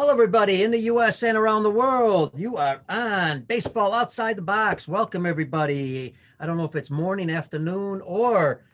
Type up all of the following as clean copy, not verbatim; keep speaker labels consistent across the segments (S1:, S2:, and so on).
S1: Hello, everybody in the U.S. and around the world. You are on Baseball Outside the Box. Welcome, everybody. I don't know if it's morning, afternoon, or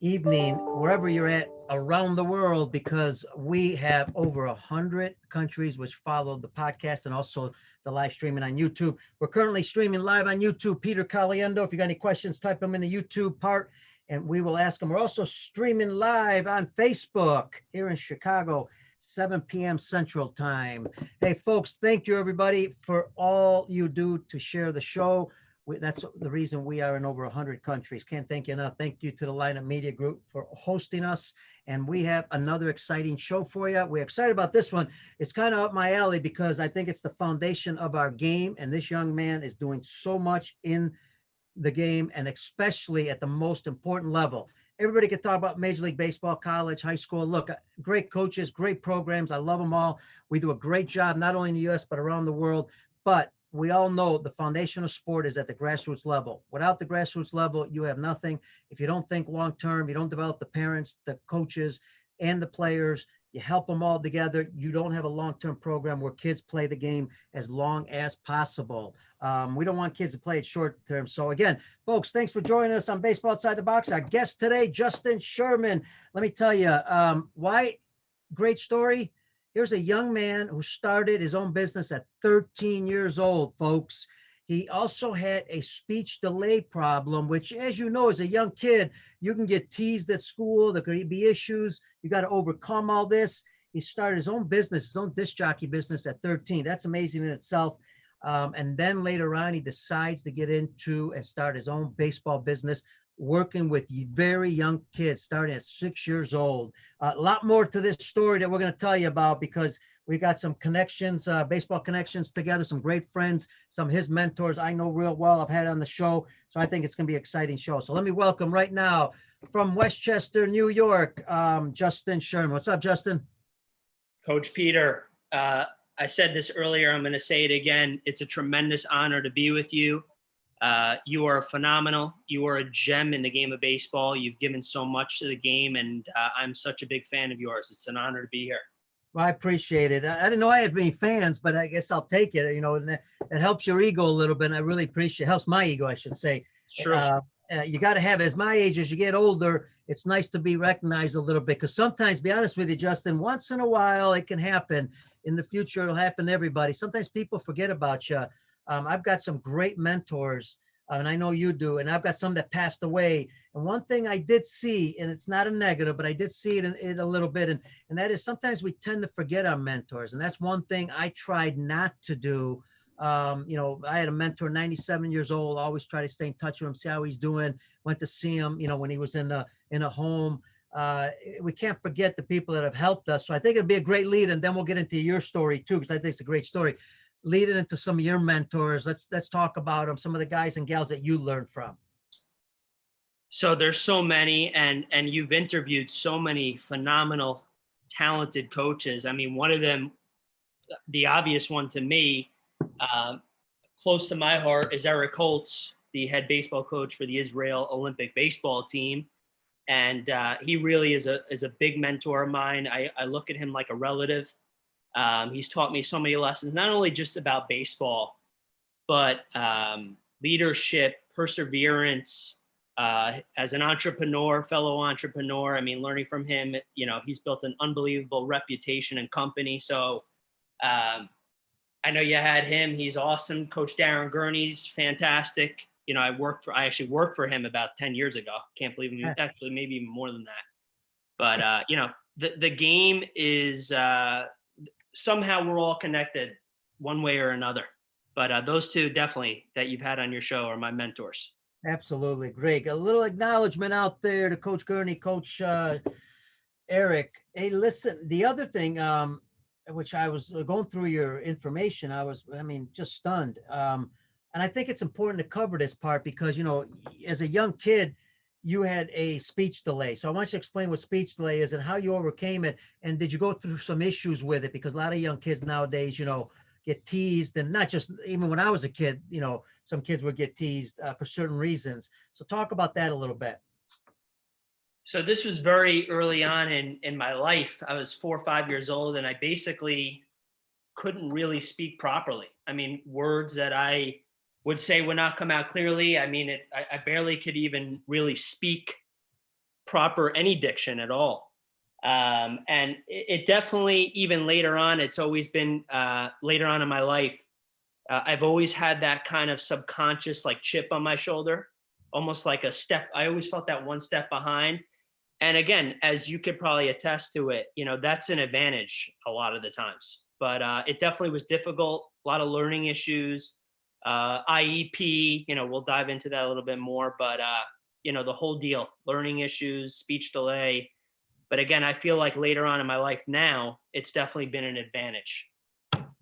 S1: evening, wherever you're at around the world, because we have over 100 countries which follow the podcast and also the live streaming on YouTube. We're currently streaming live on YouTube. Peter Caliendo, if you got any questions, type them in the YouTube part and we will ask them. We're also streaming live on Facebook here in Chicago, 7 p.m. Central Time. Hey, folks, thank you, everybody, for all you do to share the show. That's the reason we are in over 100 countries. Can't thank you enough. Thank you to the Lineup Media Group for hosting us. And we have another exciting show for you. We're excited about this one. It's kind of up my alley because I think it's the foundation of our game. And this young man is doing so much in the game, and especially at the most important level. Everybody can talk about Major League Baseball, college, high school. Look, great coaches, great programs. I love them all. We do a great job, not only in the U.S., but around the world. But we all know the foundation of sport is at the grassroots level. Without the grassroots level, you have nothing. If you don't think long-term, you don't develop the parents, the coaches, and the players, you help them all together, you don't have a long-term program where kids play the game as long as possible. We don't want kids to play it short-term. So again, folks, thanks for joining us on Baseball Outside the Box. Our guest today, Justin Sherman. Let me tell you, why great story. Here's a young man who started his own business at 13 years old, folks. He also had a speech delay problem, which, as you know, as a young kid, you can get teased at school. There could be issues. You got to overcome all this. He started his own business, his own disc jockey business at 13. That's amazing in itself. And then later on, he decides to get into and start his own baseball business, working with very young kids, starting at 6 years old. A lot more to this story that we're going to tell you about because we got some connections, baseball connections together, some great friends, some of his mentors I know real well. I've had on the show. So I think it's going to be an exciting show. So let me welcome right now from Westchester, New York, Justin Sherman. What's up, Justin?
S2: Coach Peter, I said this earlier. I'm going to say it again. It's a tremendous honor to be with you. You are phenomenal. You are a gem in the game of baseball. You've given so much to the game, and I'm such a big fan of yours. It's an honor to be here.
S1: Well, I appreciate it. I didn't know I had many fans, but I guess I'll take it. You know, and it helps your ego a little bit. And I really appreciate it. Helps my ego, I should say.
S2: Sure.
S1: You got to have, as my age, as you get older, it's nice to be recognized a little bit. Because sometimes, be honest with you, Justin, once in a while it can happen. In the future, it'll happen to everybody. Sometimes people forget about you. I've got some great mentors, and I know you do, and I've got some that passed away. And one thing I did see, and it's not a negative, but I did see it in a little bit, and that is sometimes we tend to forget our mentors. And that's one thing I tried not to do. You know, I had a mentor, 97 years old, always try to stay in touch with him, see how he's doing, went to see him, you know, when he was in a home. We can't forget the people that have helped us. So I think it'd be a great lead, and then we'll get into your story too, because I think it's a great story. Lead it into some of your mentors. Let's talk about them, some of the guys and gals that you learned from.
S2: So there's so many, and you've interviewed so many phenomenal, talented coaches. I mean, one of them, the obvious one to me, close to my heart, is Eric Holtz, the head baseball coach for the Israel Olympic baseball team. And he really is a big mentor of mine. I look at him like a relative. He's taught me so many lessons, not only just about baseball, but leadership, perseverance, as an entrepreneur, fellow entrepreneur. I mean, learning from him, you know, he's built an unbelievable reputation and company. So I know you had him. He's awesome. Coach Darren Gurney's fantastic. You know, I actually worked for him about 10 years ago. Can't believe it. Actually, maybe even more than that. But, you know, the game is somehow we're all connected one way or another. But those two definitely that you've had on your show are my mentors.
S1: Absolutely. Great. A little acknowledgement out there to Coach Gurney, Coach Eric. Hey, listen, the other thing, which I was going through your information, just stunned. And I think it's important to cover this part because, you know, as a young kid, you had a speech delay. So I want you to explain what speech delay is and how you overcame it. And did you go through some issues with it? Because a lot of young kids nowadays, you know, get teased, and not just, even when I was a kid, you know, some kids would get teased for certain reasons. So talk about that a little bit.
S2: So this was very early on in my life. I was 4 or 5 years old, and I basically couldn't really speak properly. I mean, words that I would say would not come out clearly. I mean, I barely could even really speak proper any diction at all. And it definitely, even later on, it's always been later on in my life, I've always had that kind of subconscious like chip on my shoulder, almost like a step. I always felt that one step behind. And again, as you could probably attest to it, that's an advantage a lot of the times. But it definitely was difficult, a lot of learning issues, IEP, we'll dive into that a little bit more, but the whole deal, learning issues, speech delay. But again, I feel like later on in my life now, it's definitely been an advantage.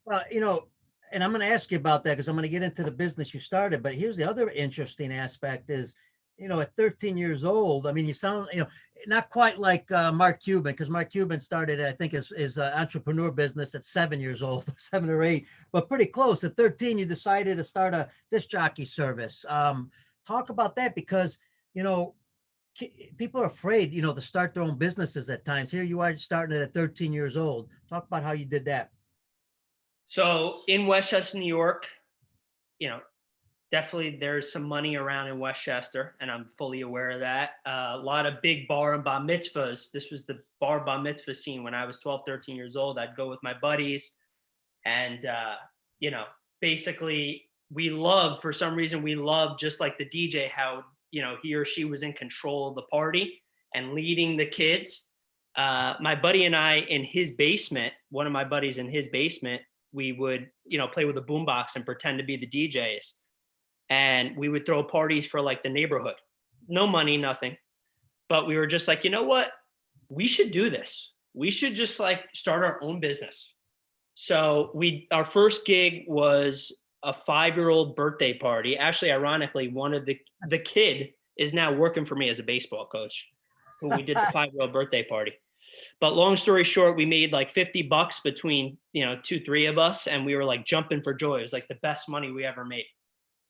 S1: Well, and I'm going to ask you about that because I'm going to get into the business you started. But here's the other interesting aspect is, at 13 years old, I mean, you sound, not quite like Mark Cuban, because Mark Cuban started, I think, his entrepreneur business at 7 years old, 7 or 8, but pretty close. At 13, you decided to start a disc jockey service. Talk about that because, people are afraid, to start their own businesses at times. Here you are starting it at 13 years old. Talk about how you did that.
S2: So in Westchester, New York, definitely there's some money around in Westchester, and I'm fully aware of that. A lot of big bar and bar mitzvahs. This was the bar mitzvah scene when I was 12, 13 years old. I'd go with my buddies, and, basically for some reason, we loved just like the DJ, how, he or she was in control of the party and leading the kids. My buddy and I in his basement, one of my buddies in his basement, we would, play with a boombox and pretend to be the DJs. And we would throw parties for like the neighborhood. No money, nothing. But we were just like, you know what? We should do this. We should just like start our own business. So our first gig was a 5-year-old birthday party. Actually, ironically, one of the kid is now working for me as a baseball coach, who we did the 5-year-old birthday party. But long story short, we made like $50 between, 2-3 of us. And we were like jumping for joy. It was like the best money we ever made.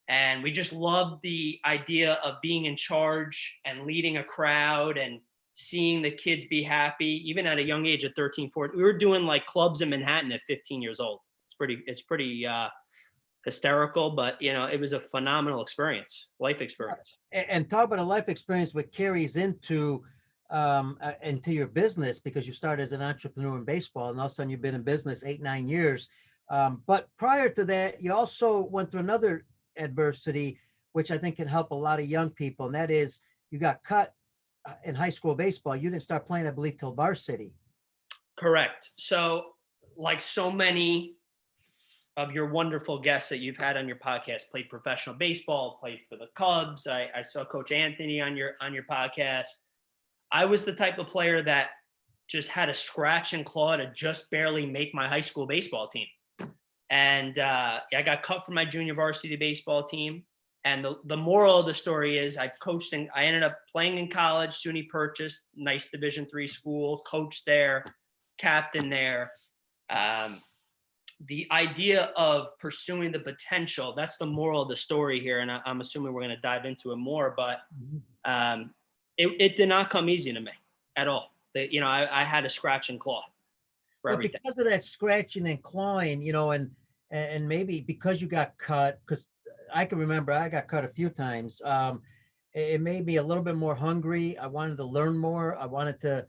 S2: And we just loved the idea of being in charge and leading a crowd and seeing the kids be happy, even at a young age of 13, 14. We were doing like clubs in Manhattan at 15 years old. It's pretty hysterical, but it was a phenomenal experience, life experience.
S1: And talk about a life experience, what carries into your business, because you started as an entrepreneur in baseball and all of a sudden you've been in business 8-9 years. But prior to that, you also went through another adversity, which I think can help a lot of young people. And that is you got cut in high school baseball. You didn't start playing, I believe, till varsity.
S2: Correct. So like so many of your wonderful guests that you've had on your podcast, played professional baseball, played for the Cubs. I saw Coach Anthony on your podcast. I was the type of player that just had a scratch and claw to just barely make my high school baseball team. And I got cut from my junior varsity baseball team. And the moral of the story is I coached and I ended up playing in college, SUNY Purchase, nice Division III school, coached there, captain there. The idea of pursuing the potential, that's the moral of the story here. And I'm assuming we're going to dive into it more, but it did not come easy to me at all. I had a scratch and claw.
S1: But because of that scratching and clawing, and maybe because you got cut, because I can remember I got cut a few times. It made me a little bit more hungry. I wanted to learn more. I wanted to,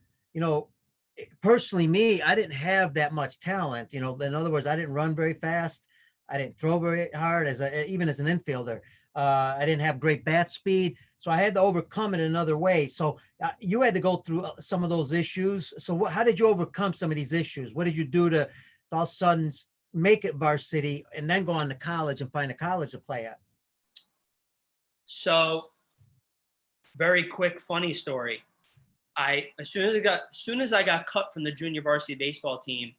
S1: personally me, I didn't have that much talent. In other words, I didn't run very fast. I didn't throw very hard even as an infielder. I didn't have great bat speed. So I had to overcome it another way. So you had to go through some of those issues. So how did you overcome some of these issues? What did you do to all of a sudden make it varsity and then go on to college and find a college to play at?
S2: So very quick, funny story. As soon as I got cut from the junior varsity baseball team,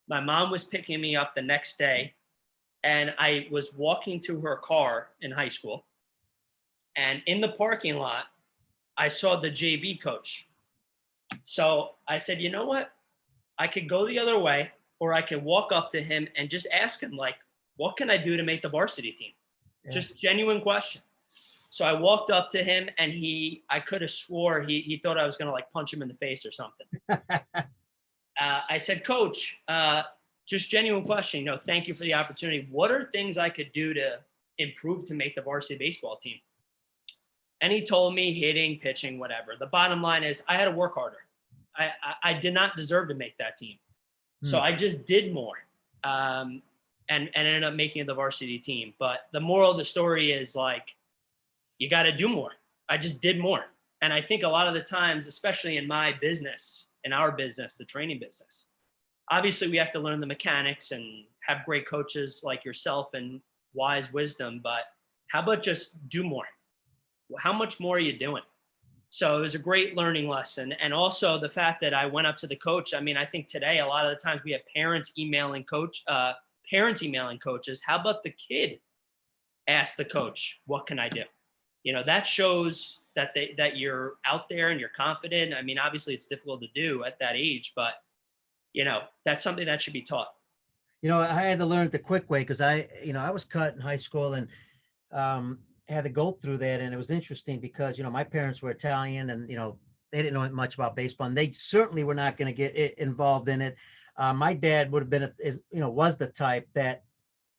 S2: my mom was picking me up the next day. And I was walking to her car in high school. And in the parking lot, I saw the JV coach. So I said, you know what? I could go the other way, or I could walk up to him and just ask him, like, what can I do to make the varsity team? Yeah. Just genuine question. So I walked up to him and I could have swore he thought I was going to like punch him in the face or something. I said, Coach, just genuine question, thank you for the opportunity. What are things I could do to improve to make the varsity baseball team? And he told me hitting, pitching, whatever. The bottom line is I had to work harder. I did not deserve to make that team. So I just did more and ended up making it the varsity team. But the moral of the story is like, you got to do more. I just did more. And I think a lot of the times, especially in my business, in our business, the training business, obviously we have to learn the mechanics and have great coaches like yourself and wise wisdom. But how about just do more? How much more are you doing? So it was a great learning lesson. And also the fact that I went up to the coach. I mean, I think today, a lot of the times we have parents emailing coaches. How about the kid ask the coach, what can I do? That shows that you're out there and you're confident. I mean, obviously it's difficult to do at that age, but that's something that should be taught.
S1: I had to learn it the quick way because I was cut in high school and had to go through that. And it was interesting because, my parents were Italian and, they didn't know much about baseball and they certainly were not going to get involved in it. My dad would have been, was the type that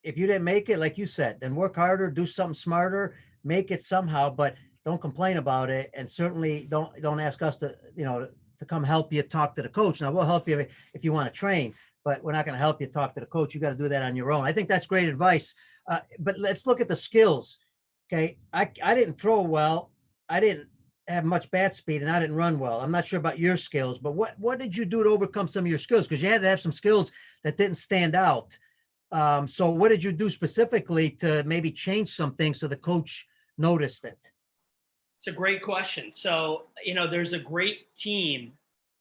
S1: if you didn't make it, like you said, then work harder, do something smarter, make it somehow, but don't complain about it. And certainly don't ask us to come help you talk to the coach. Now we'll help you if you want to train, but we're not going to help you talk to the coach. You got to do that on your own. I think that's great advice. But let's look at the skills. Okay. I didn't throw well. I didn't have much bat speed and I didn't run well. I'm not sure about your skills, but what did you do to overcome some of your skills? Because you had to have some skills that didn't stand out. So what did you do specifically to maybe change some things so the coach noticed it?
S2: It's a great question. So, there's a great team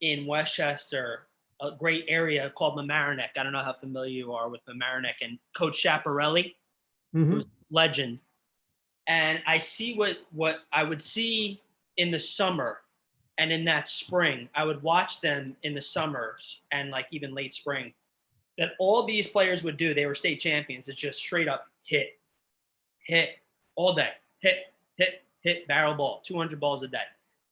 S2: in Westchester, a great area called Mamaroneck. I don't know how familiar you are with Mamaroneck, and Coach Chaparelli, who's legend. And I see what I would see in the summer and in that spring. I would watch them in the summers and like even late spring, that all these players would do. They were state champions. It's just straight up hit all day, hit barrel ball, 200 balls a day.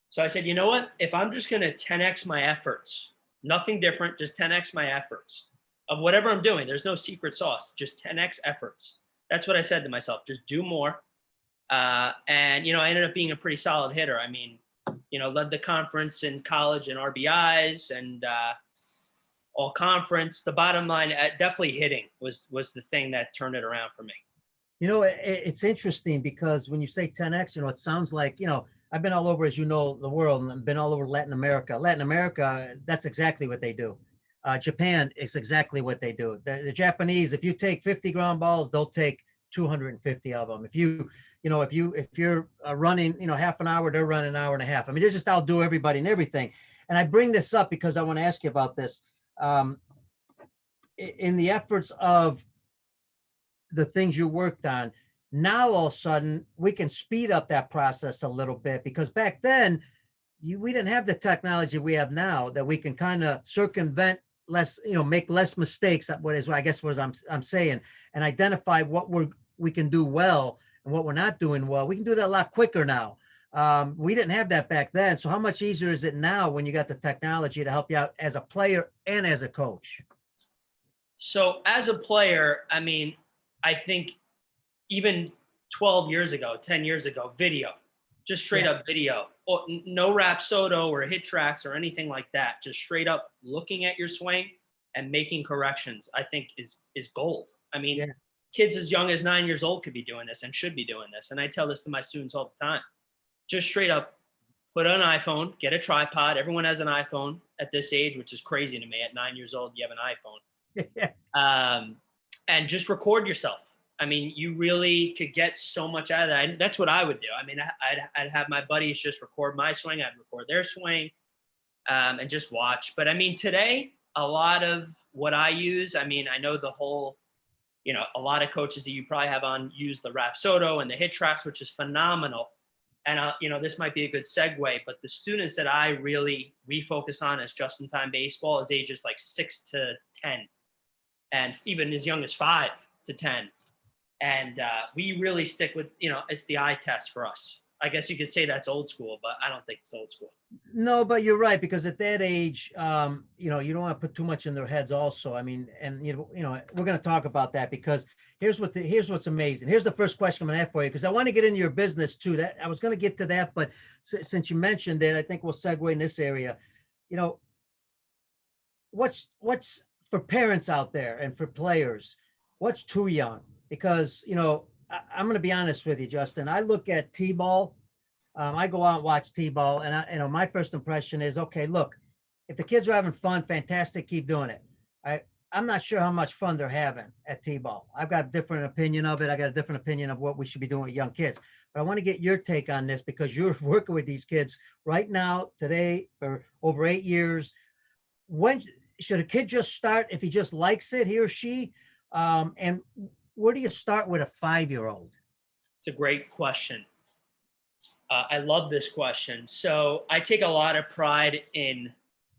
S2: So I said, you know what? If I'm just going to 10X my efforts, nothing different, just 10X my efforts of whatever I'm doing. There's no secret sauce, just 10X efforts. That's what I said to myself. Just do more. And, I ended up being a pretty solid hitter. I mean, led the conference in college in RBIs and all conference. The bottom line, definitely hitting was the thing that turned it around for me.
S1: It's interesting because when you say 10X, it sounds like, I've been all over, as you know, the world, and I've been all over Latin America. Latin America, that's exactly what they do. Japan is exactly what they do. The Japanese, if you take 50 ground balls, they'll take 250 of them. If you're running, half an hour, they're running an hour and a half. I mean, they're just outdo everybody and everything. And I bring this up because I want to ask you about this. In the efforts of the things you worked on, now all of a sudden we can speed up that process a little bit, because back then we didn't have the technology we have now that we can kind of circumvent less, make less mistakes. I'm saying, and identify what we can do well and what we're not doing well. We can do that a lot quicker now. We didn't have that back then. So how much easier is it now when you got the technology to help you out as a player and as a coach?
S2: So as a player, I mean, I think even 12 years ago, 10 years ago, video, just straight up video, no Rapsodo or hit tracks or anything like that. Just straight up looking at your swing and making corrections, I think is gold. I mean, kids as young as 9 years old could be doing this and should be doing this. And I tell this to my students all the time. Just straight up put an iPhone, get a tripod. Everyone has an iPhone at this age, which is crazy to me. At 9 years old, you have an iPhone. And just record yourself. I mean, you really could get so much out of that. That's what I would do. I mean, I'd have my buddies just record my swing. I'd record their swing and just watch. But I mean, today, a lot of what I use, I mean, I know the whole, a lot of coaches that you probably have on use the Rapsodo and the hit tracks, which is phenomenal. And, this might be a good segue, but the students that we focus on as just-in-time baseball is ages like 6 to 10, and even as young as 5 to 10. And we really stick with, it's the eye test for us. I guess you could say that's old school, but I don't think it's old school.
S1: No, but you're right, because at that age, you know, you don't want to put too much in their heads also. I mean, and you know, we're going to talk about that, because here's what's amazing. Here's the first question I'm going to have for you, because I want to get into your business too. That I was going to get to that, but since you mentioned it, I think we'll segue in this area. You know, what's for parents out there and for players, what's too young? Because, you know, I'm going to be honest with you, Justin. I look at T-ball. I go out and watch T-ball, and you know, my first impression is, okay, look, if the kids are having fun, fantastic, keep doing it. I'm not sure how much fun they're having at T-ball. I've got a different opinion of it. I got a different opinion of what we should be doing with young kids. But I want to get your take on this, because you're working with these kids right now, today, for over 8 years. When should a kid just start if he just likes it, he or she? And where do you start with a 5-year-old?
S2: It's a great question. I love this question. So I take a lot of pride in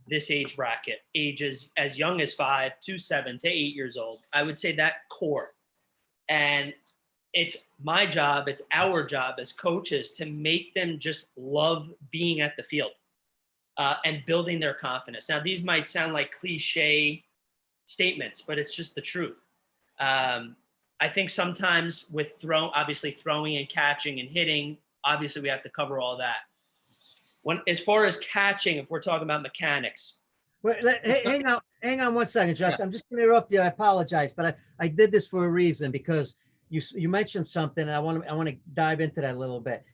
S2: this age bracket, ages as young as 5 to 7 to 8 years old. I would say that core. And it's my job, it's our job as coaches to make them just love being at the field and building their confidence. Now, these might sound like cliche statements, but it's just the truth. I think sometimes with obviously throwing and catching and hitting, obviously we have to cover all that. As far as catching, if we're talking about mechanics.
S1: Wait, hang on 1 second, Justin. Yeah. I'm just going to interrupt you. I apologize, but I did this for a reason, because you mentioned something, and I want to dive into that a little bit.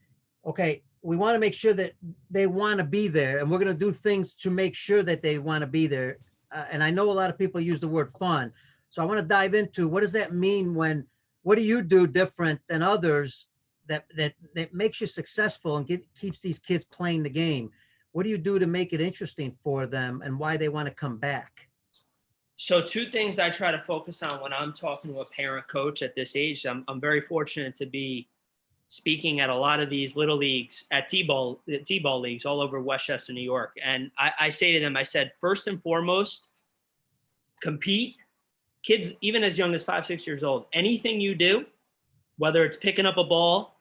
S1: Okay, we want to make sure that they want to be there, and we're going to do things to make sure that they want to be there. And I know a lot of people use the word fun, so I want to dive into, what does that mean? What do you do different than others that makes you successful and keeps these kids playing the game? What do you do to make it interesting for them, and why they want to come back?
S2: So 2 things I try to focus on when I'm talking to a parent coach at this age. I'm very fortunate to be speaking at a lot of these little leagues, at T-ball leagues all over Westchester, New York. And I say to them, I said, first and foremost, compete. Kids, even as young as 5, 6 years old, anything you do, whether it's picking up a ball,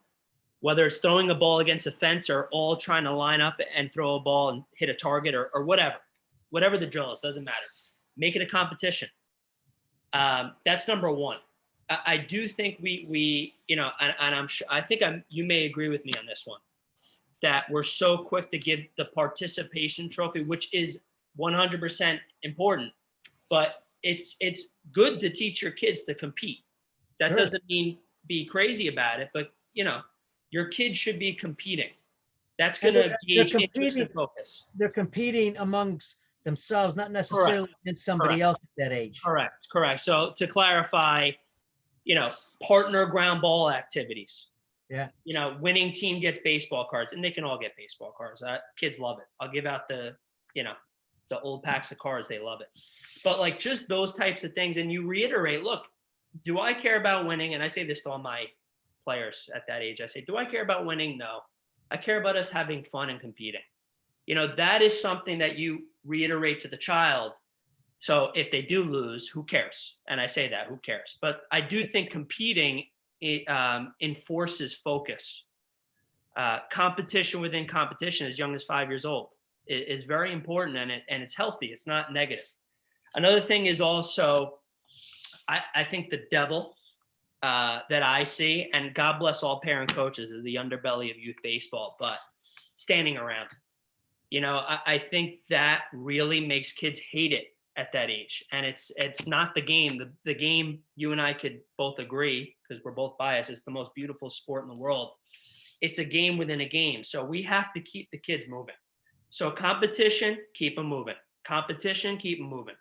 S2: whether it's throwing a ball against a fence, or all trying to line up and throw a ball and hit a target, or whatever the drill is, doesn't matter. Make it a competition. That's number one. I do think we you know, and I'm sure, I think you may agree with me on this one, that we're so quick to give the participation trophy, which is 100% important, but it's good to teach your kids to compete. That
S1: Sure.
S2: doesn't mean be crazy about it, but you know, your kids should be competing. That's going to gauge interest and focus.
S1: They're competing amongst themselves, not necessarily against somebody else at that age.
S2: Correct. So to clarify, you know, partner ground ball activities.
S1: Yeah.
S2: You know, winning team gets baseball cards, and they can all get baseball cards. Kids love it. I'll give out the old packs of cards. They love it. But like just those types of things. And you reiterate, look, do I care about winning? And I say this to all my players at that age. I say, do I care about winning? No. I care about us having fun and competing. You know, that is something that you reiterate to the child. So if they do lose, who cares? And I say that, who cares? But I do think competing enforces focus. Competition within competition as young as 5 years old is very important, and it's healthy. It's not negative. Another thing is also, I think the devil that I see, and God bless all parent coaches, is the underbelly of youth baseball, but standing around. You know, I think that really makes kids hate it at that age. And it's not the game. The game, you and I could both agree, because we're both biased, it's the most beautiful sport in the world. It's a game within a game. So we have to keep the kids moving. So competition, keep them moving. Competition, keep them moving.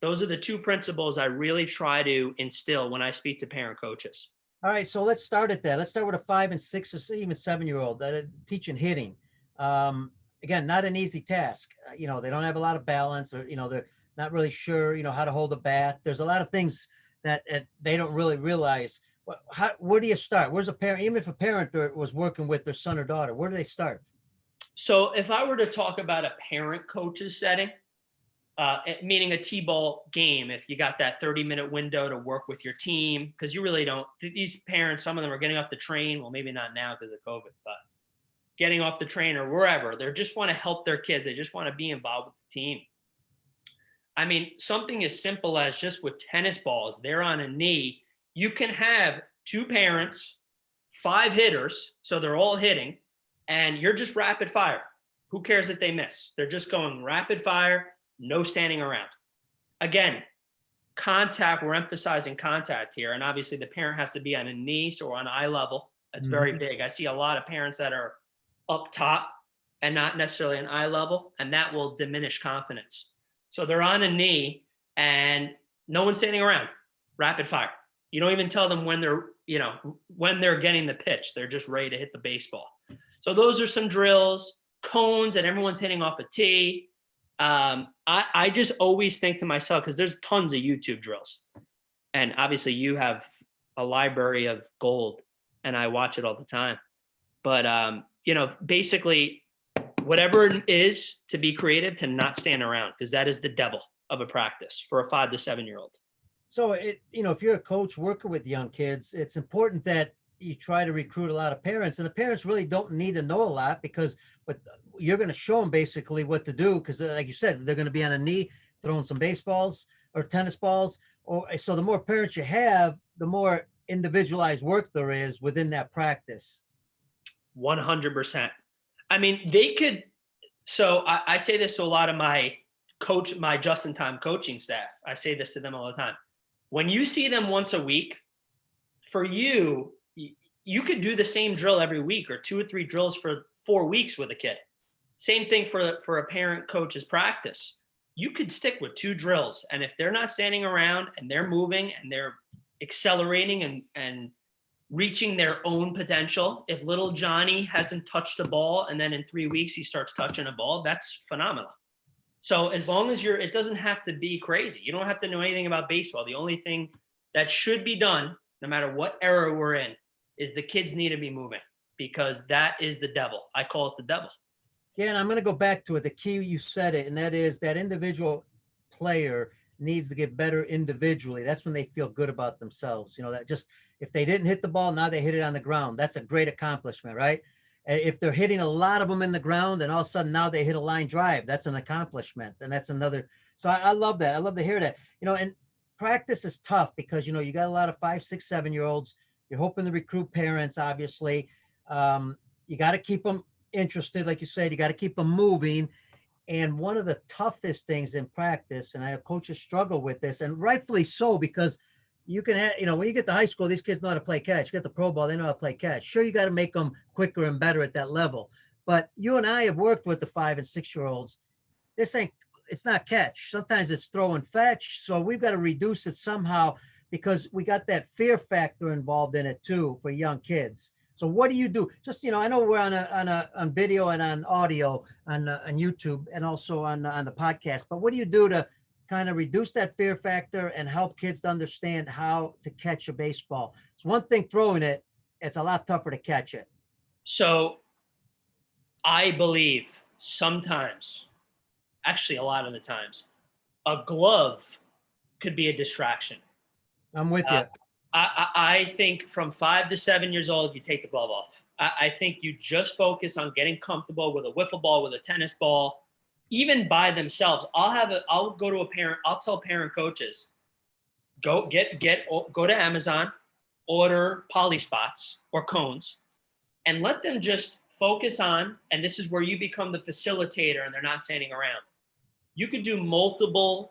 S2: Those are the 2 principles I really try to instill when I speak to parent coaches.
S1: All right, so let's start at that. Let's start with a 5 and 6 or even 7-year-old teaching hitting. Again, not an easy task. You know, they don't have a lot of balance, or, you know, they're not really sure, you know, how to hold a bat. There's a lot of things that they don't really realize. Where do you start? Where's a parent, even if a parent was working with their son or daughter, where do they start?
S2: So if I were to talk about a parent coach's setting, meaning a T-ball game, if you got that 30-minute window to work with your team, because you really don't, these parents, some of them are getting off the train. Well, maybe not now because of COVID, but getting off the train or wherever. They just want to help their kids. They just want to be involved with the team. I mean, something as simple as just with tennis balls, they're on a knee. You can have 2 parents, 5 hitters, so they're all hitting, and you're just rapid fire. Who cares if they miss? They're just going rapid fire, no standing around. Again, contact, we're emphasizing contact here. And obviously the parent has to be on a knee or on eye level. That's very big. I see a lot of parents that are up top and not necessarily an eye level, and that will diminish confidence. So they're on a knee and no one's standing around, rapid fire. You don't even tell them when they're getting the pitch. They're just ready to hit the baseball. So those are some drills, cones, and everyone's hitting off a tee. I just always think to myself, because there's tons of YouTube drills, and obviously you have a library of gold, and I watch it all the time. But basically, whatever it is, to be creative, to not stand around, because that is the devil of a practice for a 5 to 7-year-old.
S1: So if you're a coach working with young kids, it's important that you try to recruit a lot of parents, and the parents really don't need to know a lot, because you're going to show them basically what to do. Because like you said, they're going to be on a knee throwing some baseballs or tennis balls. So the more parents you have, the more individualized work there is within that practice.
S2: 100%. I mean, they could. So I say this to a lot of my just-in-time coaching staff. I say this to them all the time. When you see them once a week, for you could do the same drill every week, or 2 or 3 drills for 4 weeks with a kid. Same thing for a parent coach's practice. You could stick with 2 drills, and if they're not standing around and they're moving and they're accelerating and reaching their own potential, if little Johnny hasn't touched a ball and then in 3 weeks he starts touching a ball, that's phenomenal. So as long as it doesn't have to be crazy. You don't have to know anything about baseball. The only thing that should be done, no matter what era we're in, is the kids need to be moving, because that is the devil. I call it the devil.
S1: Yeah, and I'm going to go back to it. The key, you said it, and that is that individual player needs to get better individually. That's when they feel good about themselves. That just, if they didn't hit the ball, now they hit it on the ground. That's a great accomplishment, right? If they're hitting a lot of them in the ground and all of a sudden now they hit a line drive, that's an accomplishment. And that's another. So I love that. I love to hear that. And practice is tough because, you got a lot of 5, 6, 7-year-olds. You're hoping to recruit parents, obviously. You got to keep them interested. Like you said, you got to keep them moving. And one of the toughest things in practice, and I have coaches struggle with this, and rightfully so, because you can have, when you get to high school, these kids know how to play catch. You get the pro ball, they know how to play catch. Sure, you got to make them quicker and better at that level. But you and I have worked with the 5 and 6-year-olds. It's not catch. Sometimes it's throw and fetch. So we've got to reduce it somehow, because we got that fear factor involved in it too for young kids. So what do you do? Just, I know we're on video and on audio on YouTube and also on the podcast, but what do you do to kind of reduce that fear factor and help kids to understand how to catch a baseball? It's one thing throwing it. It's a lot tougher to catch it.
S2: So I believe sometimes, actually a lot of the times, a glove could be a distraction.
S1: I'm with you.
S2: I think from 5 to 7 years old, you take the glove off. I think you just focus on getting comfortable with a wiffle ball, with a tennis ball, even by themselves. I'll go to a parent. I'll tell parent coaches, go to Amazon, order poly spots or cones, and let them just focus on. And this is where you become the facilitator, and they're not standing around. You could do multiple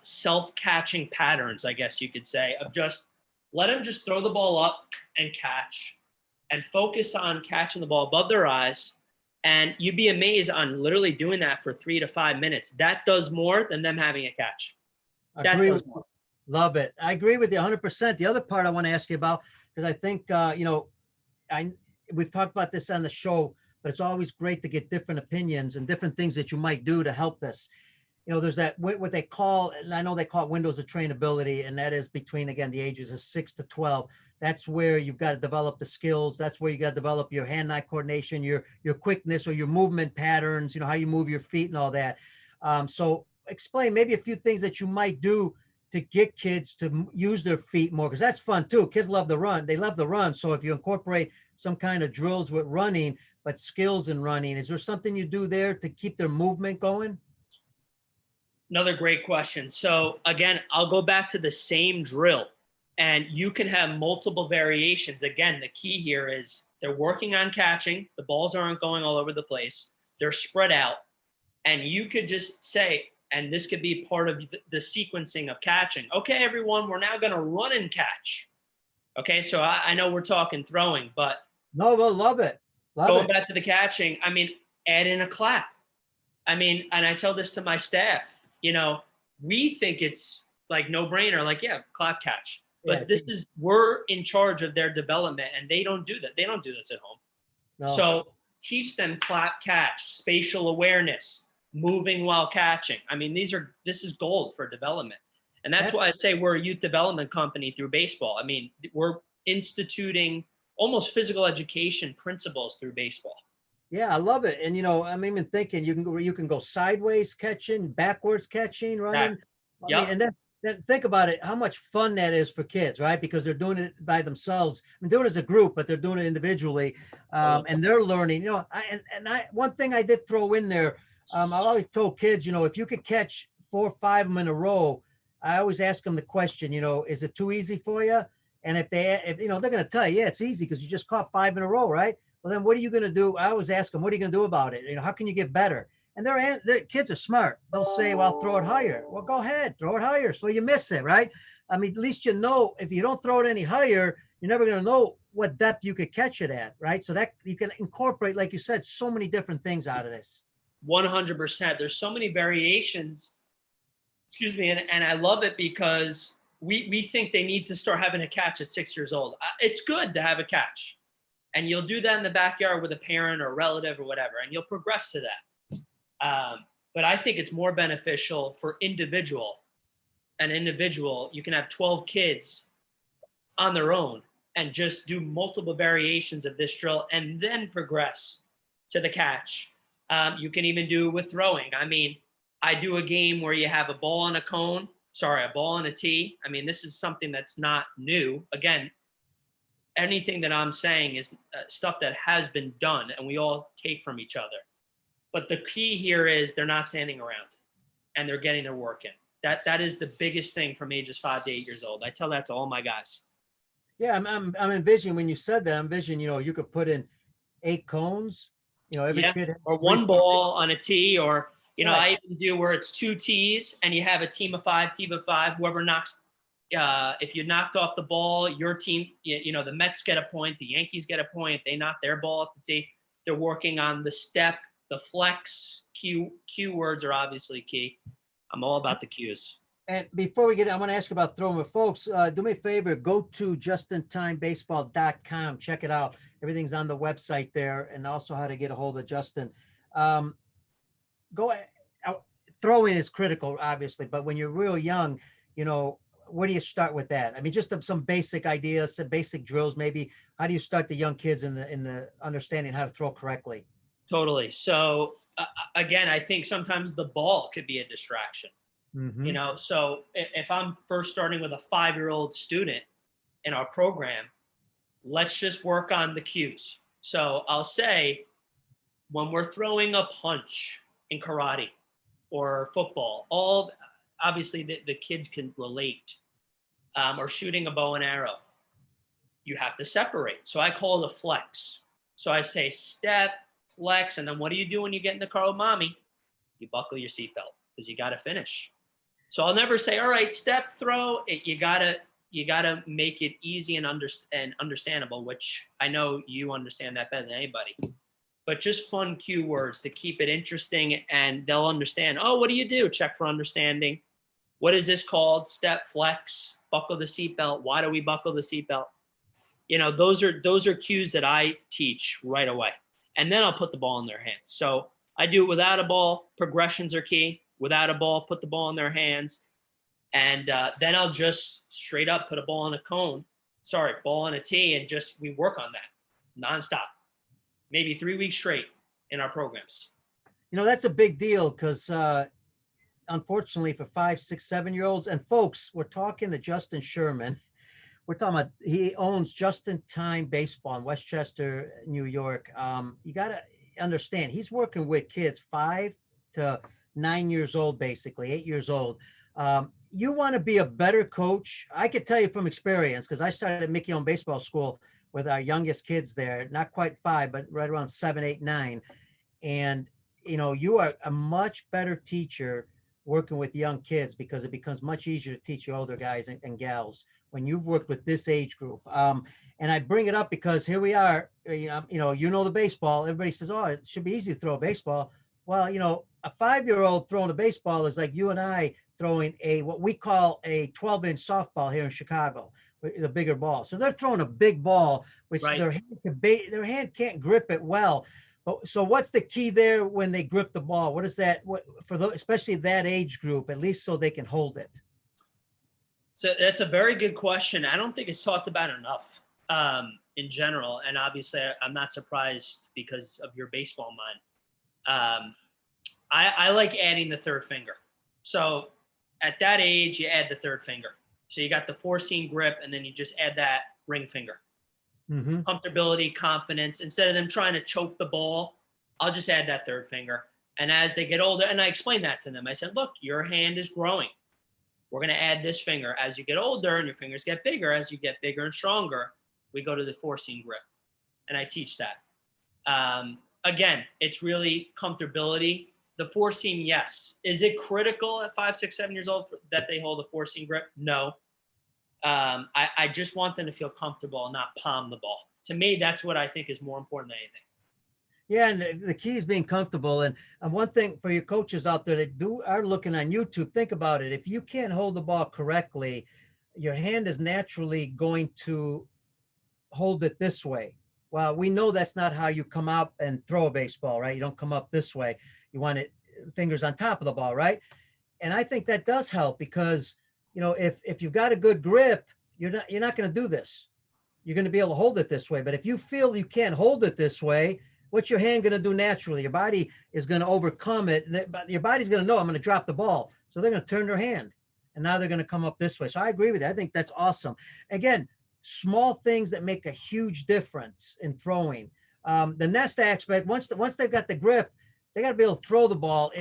S2: self-catching patterns, I guess you could say, of just let them just throw the ball up and catch, and focus on catching the ball above their eyes. And you'd be amazed on literally doing that for 3 to 5 minutes. That does more than them having a catch.
S1: Love it. I agree with you 100%. The other part I want to ask you about, because I think, we've talked about this on the show, but it's always great to get different opinions and different things that you might do to help this. There's that, what they call, and I know they call it windows of trainability, and that is between, again, the ages of 6 to 12. That's where you've got to develop the skills. That's where you got to develop your hand-eye coordination, your quickness, or your movement patterns, how you move your feet and all that. So explain maybe a few things that you might do to get kids to use their feet more, because that's fun too. Kids love to run. They love to run. So if you incorporate some kind of drills with running, but skills in running. Is there something you do there to keep their movement going?
S2: Another great question. So again, I'll go back to the same drill, and you can have multiple variations. Again, the key here is they're working on catching. The balls aren't going all over the place. They're spread out. And you could just say, and this could be part of the sequencing of catching. Okay, everyone, we're now going to run and catch. Okay, so I know we're talking throwing, but
S1: No, we'll love it.
S2: Going back to the catching, I mean, add in a clap. I mean, and I tell this to my staff, we think it's like no brainer, like, yeah, clap catch. But we're in charge of their development, and they don't do that. They don't do this at home. No. So teach them clap catch, spatial awareness, moving while catching. I mean, this is gold for development. And that's why I say we're a youth development company through baseball. I mean, we're instituting almost physical education principles through baseball.
S1: Yeah, I love it. And I'm even thinking you can go sideways catching, backwards catching, running. Yeah. I mean, and then think about it, how much fun that is for kids, right? Because they're doing it by themselves. I'm doing it as a group, but they're doing it individually, and they're learning. One thing I did throw in there, I always told kids, if you could catch 4 or 5 of them in a row, I always ask them the question, is it too easy for you? And if they're going to tell you, yeah, it's easy because you just caught 5 in a row, right? Well, then what are you going to do? I always ask them, what are you going to do about it? How can you get better? And their kids are smart. They'll say, well, I'll throw it higher. Well, go ahead, throw it higher so you miss it, right? I mean, at least if you don't throw it any higher, you're never going to know what depth you could catch it at, right? So that you can incorporate, like you said, so many different things out of this.
S2: 100%. There's so many variations. Excuse me. And I love it because we think they need to start having a catch at 6 years old. It's good to have a catch. And you'll do that in the backyard with a parent or a relative or whatever, and you'll progress to that. But I think it's more beneficial for an individual. You can have 12 kids on their own and just do multiple variations of this drill and then progress to the catch. You can even do it with throwing. I mean, I do a game where you have a ball and a ball and a tee. I mean, this is something that's not new. Again, anything that I'm saying is stuff that has been done and we all take from each other. But the key here is they're not standing around and they're getting their work in. That is the biggest thing from ages 5 to 8 years old. I tell that to all my guys.
S1: Yeah, I'm envisioning when you said that, I'm envisioning, you could put in 8 cones, every kid.
S2: Or 1 ball on a tee, or, right. I even do where it's 2 tees and you have a team of 5, whoever knocks. If you knocked off the ball, your team, the Mets get a point, the Yankees get a point. They knock their ball off the tee. They're working on the step, the flex. Cue words are obviously key. I'm all about the cues.
S1: And before we I want to ask about throwing with folks. Do me a favor, go to justintimebaseball.com. Check it out. Everything's on the website there, and also how to get a hold of Justin. Throwing is critical, obviously, but when you're real young, where do you start with that? I mean, just some basic ideas, some basic drills, maybe. How do you start the young kids in the understanding how to throw correctly?
S2: Totally. So again, I think sometimes the ball could be a distraction. Mm-hmm. So if I'm first starting with a 5-year-old student in our program, let's just work on the cues. So I'll say, when we're throwing a punch in karate or football, obviously the kids can relate, or shooting a bow and arrow, you have to separate. So I call it a flex. So I say step, flex, and then what do you do when you get in the car with mommy? You buckle your seatbelt because you got to finish. So I'll never say, all right, step, throw. You gotta make it easy and understandable, which I know you understand that better than anybody. But just fun cue words to keep it interesting, and they'll understand. Oh, what do you do? Check for understanding. What is this called? Step, flex, buckle the seatbelt. Why do we buckle the seatbelt? Those are cues that I teach right away. And then I'll put the ball in their hands. So I do it without a ball. Progressions are key. Without a ball, put the ball in their hands. And then I'll just straight up put a ball on a ball on a tee, and we work on that nonstop. Maybe 3 weeks straight in our programs.
S1: That's a big deal because unfortunately for 5, 6, 7-year-olds, and folks, we're talking to Justin Sherman, we're talking about, he owns Just in Time Baseball in Westchester, New York. You got to understand, he's working with kids 5 to 9 years old, basically 8 years old. You want to be a better coach. I could tell you from experience, because I started at Mickey Owen Baseball School with our youngest kids there, not quite 5, but right around 7, 8, 9. And, you are a much better teacher working with young kids, because it becomes much easier to teach your older guys and gals when you've worked with this age group. And I bring it up because here we are, the baseball, everybody says, oh, it should be easy to throw a baseball. Well, a 5-year-old throwing a baseball is like you and I throwing what we call a 12-inch softball here in Chicago, the bigger ball. So they're throwing a big ball, which
S2: Right.
S1: their hand can't grip it well. So what's the key there when they grip the ball? What is that especially that age group, at least so they can hold it?
S2: So that's a very good question. I don't think it's talked about enough in general. And obviously, I'm not surprised because of your baseball mind. I like adding the third finger. So at that age, you add the third finger. So you got the 4-seam grip, and then you just add that ring finger.
S1: Mm-hmm.
S2: Comfortability, confidence. Instead of them trying to choke the ball, I'll just add that third finger. And as they get older, and I explained that to them, I said, look, your hand is growing. We're going to add this finger. As you get older and your fingers get bigger, as you get bigger and stronger, we go to the 4-seam grip. And I teach that. Again, it's really comfortability. The 4-seam, yes. Is it critical at 5, 6, 7 years old that they hold a 4-seam grip? No. I just want them to feel comfortable and not palm the ball. To me, that's what I think is more important than anything.
S1: Yeah, and the key is being comfortable. And one thing for your coaches out there that are looking on YouTube, think about it. If you can't hold the ball correctly, your hand is naturally going to hold it this way. Well, we know that's not how you come out and throw a baseball, right? You don't come up this way. You want it fingers on top of the ball, right? And I think that does help because, if you've got a good grip, you're not going to do this. You're going to be able to hold it this way. But if you feel you can't hold it this way, what's your hand going to do naturally? Your body is going to overcome it. Your body's going to know I'm going to drop the ball. So they're going to turn their hand. And now they're going to come up this way. So I agree with you. I think that's awesome. Again, small things that make a huge difference in throwing. The next aspect, once they've got the grip, they got to be able to throw the ball.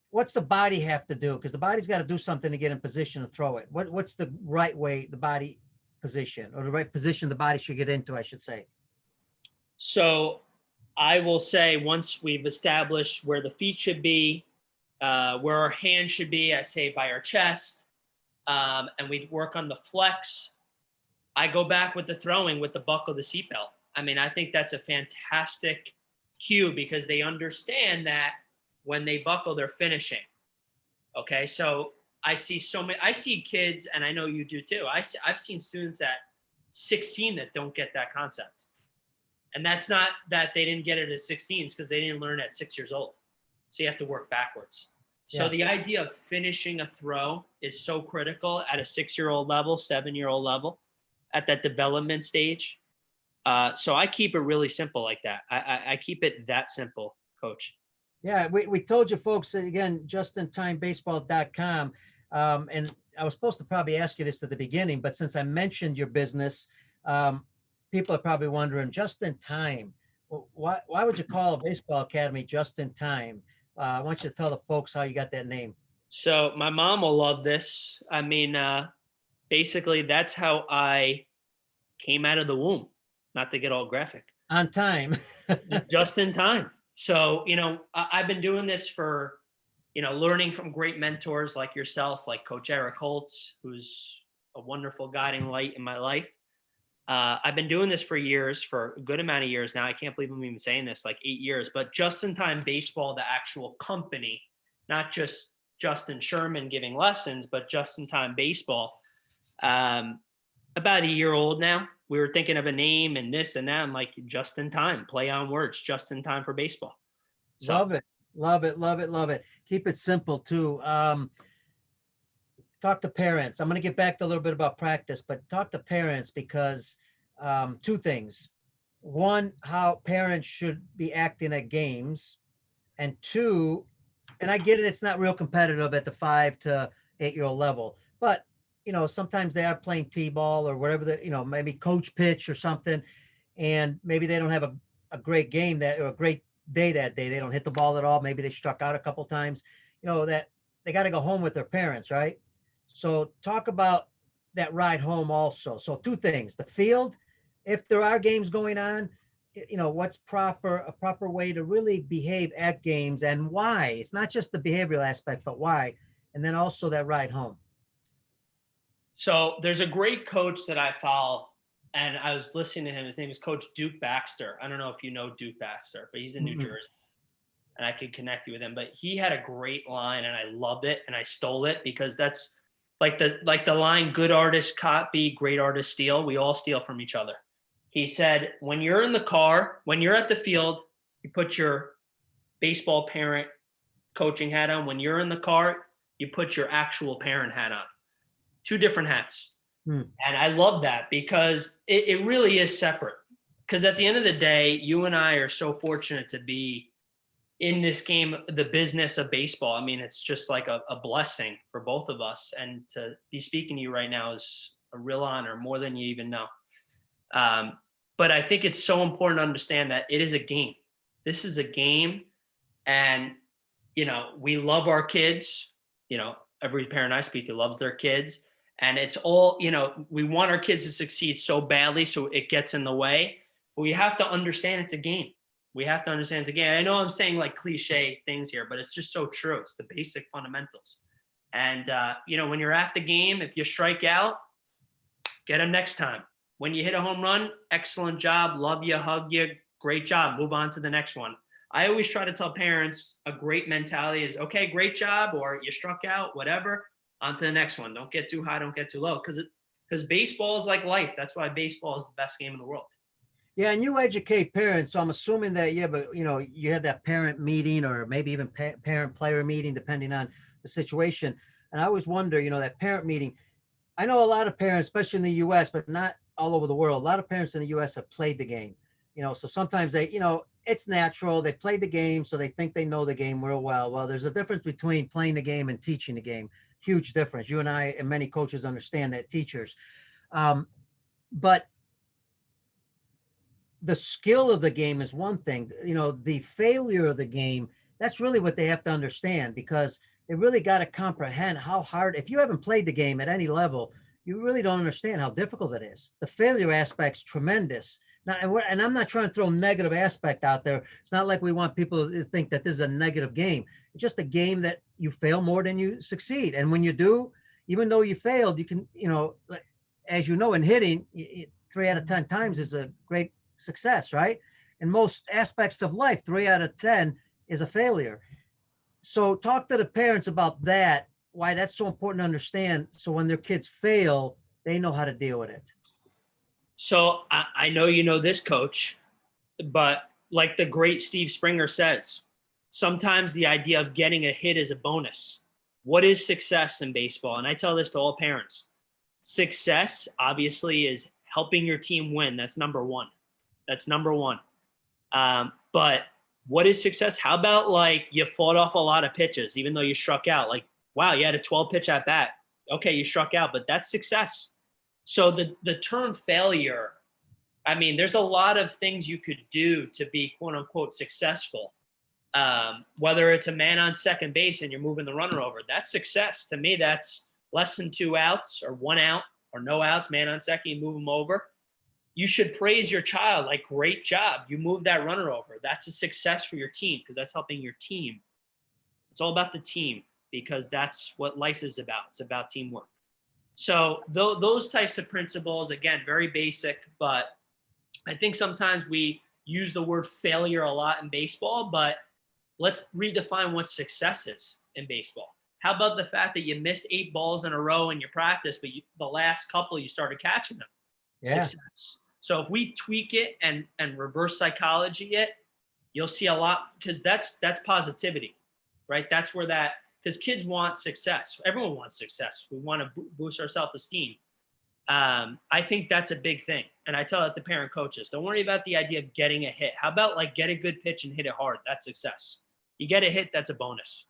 S1: What's the body have to do? Because the body's got to do something to get in position to throw it. What's the right way the body position, or the right position the body should get into, I should say?
S2: So I will say, once we've established where the feet should be, where our hand should be, I say by our chest, and we work on the flex, I go back with the throwing with the buckle, the seatbelt. I mean, I think that's a fantastic cue because they understand that when they buckle, they're finishing. Okay, so I see kids, and I know you do too. I've seen students at 16 that don't get that concept. And that's not that they didn't get it at 16, it's because they didn't learn at 6 years old. So you have to work backwards. So the idea of finishing a throw is so critical at a 6-year-old level, 7-year-old level, at that development stage. So I keep it really simple like that. I keep it that simple, Coach.
S1: Yeah, we told you folks, again, justintimebaseball.com. And I was supposed to probably ask you this at the beginning, but since I mentioned your business, people are probably wondering, just in time, why would you call a baseball academy Just in Time? I want you to tell the folks how you got that name.
S2: So my mom will love this. I mean, basically, that's how I came out of the womb, not to get all graphic.
S1: On time.
S2: Just in time. So, I've been doing this for, learning from great mentors like yourself, like Coach Eric Holtz, who's a wonderful guiding light in my life. I've been doing this for years, for a good amount of years now. I can't believe I'm even saying this, like 8 years, but Just in Time Baseball, the actual company, not just Justin Sherman giving lessons, but Just in Time Baseball. About a year old now. We were thinking of a name and this and that. I'm like, just in time, play on words, just in time for baseball. So,
S1: Love it. Love it. Love it. Love it. Keep it simple too. Talk to parents. I'm going to get back to a little bit about practice, but talk to parents because 2 things. 1, how parents should be acting at games. And 2, and I get it, it's not real competitive at the 5 to 8-year-old level, but sometimes they are playing t-ball or whatever, maybe coach pitch or something, and maybe they don't have a great game or a great day that day. They don't hit the ball at all. Maybe they struck out a couple times, that they got to go home with their parents, right? So talk about that ride home also. So two things: the field, if there are games going on, what's a proper way to really behave at games, and why. It's not just the behavioral aspect, but why. And then also that ride home.
S2: So there's a great coach that I follow, and I was listening to him. His name is Coach Duke Baxter. I don't know if you know Duke Baxter, but he's in New Jersey, and I could connect you with him. But he had a great line, and I loved it, and I stole it because that's like the line, "Good artists copy, great artists steal." We all steal from each other. He said, when you're in the car, when you're at the field, you put your baseball parent coaching hat on. When you're in the car, you put your actual parent hat on. Two different hats. And I love that because it really is separate. Because at the end of the day, you and I are so fortunate to be in this game, the business of baseball. I mean, it's just like a blessing for both of us. And to be speaking to you right now is a real honor, more than you even know. But I think it's so important to understand that it is a game. This is a game. And, we love our kids. Every parent I speak to loves their kids. And it's all, we want our kids to succeed so badly, so it gets in the way. But we have to understand it's a game. We have to understand it's a game. I know I'm saying like cliche things here, but it's just so true. It's the basic fundamentals. And, when you're at the game, if you strike out, get them next time. When you hit a home run, excellent job, love you, hug you, great job, move on to the next one. I always try to tell parents a great mentality is, okay, great job, or you struck out, whatever, on to the next one. Don't get too high, don't get too low, because baseball is like life. That's why baseball is the best game in the world.
S1: Yeah, and you educate parents, so I'm assuming that, but you had that parent meeting or maybe even parent-player meeting, depending on the situation. And I always wonder, that parent meeting, I know a lot of parents, especially in the U.S., but not all over the world, a lot of parents in the U.S. have played the game, so sometimes they, it's natural. They played the game, so they think they know the game real well. Well, there's a difference between playing the game and teaching the game. Huge difference. You and I and many coaches understand that, teachers. But the skill of the game is one thing. The failure of the game, that's really what they have to understand, because they really got to comprehend how hard, if you haven't played the game at any level, you really don't understand how difficult it is. The failure aspect's tremendous. Now, and I'm not trying to throw negative aspect out there. It's not like we want people to think that this is a negative game. It's just a game that you fail more than you succeed. And when you do, even though you failed, you can, as in hitting, 3 out of 10 times is a great success, right? In most aspects of life, 3 out of 10 is a failure. So talk to the parents about that, why that's so important to understand. So when their kids fail, they know how to deal with it.
S2: So I know you know this, coach, but like the great Steve Springer says, sometimes the idea of getting a hit is a bonus. What is success in baseball? And I tell this to all parents. Success, obviously, is helping your team win. That's number one. But what is success? How about like you fought off a lot of pitches, even though you struck out? Like, wow, you had a 12 pitch at bat. Okay, you struck out, but that's success. So the term failure, I mean, there's a lot of things you could do to be quote unquote successful. Whether it's a man on second base and you're moving the runner over, that's success. To me, that's less than 2 outs or 1 out or no outs, man on second, you move them over. You should praise your child, like, great job. You moved that runner over. That's a success for your team because that's helping your team. It's all about the team because that's what life is about. It's about teamwork. So those types of principles, again, very basic, but I think sometimes we use the word failure a lot in baseball, but let's redefine what success is in baseball. How about the fact that you miss 8 balls in a row in your practice, but the last couple you started catching them? Yeah. Success. So if we tweak it and reverse psychology it, you'll see a lot, because that's positivity, right? That's where that, because kids want success. Everyone wants success. We want to boost our self-esteem. I think that's a big thing. And I tell that to parent coaches, don't worry about the idea of getting a hit. How about like get a good pitch and hit it hard? That's success. You get a hit, that's a bonus.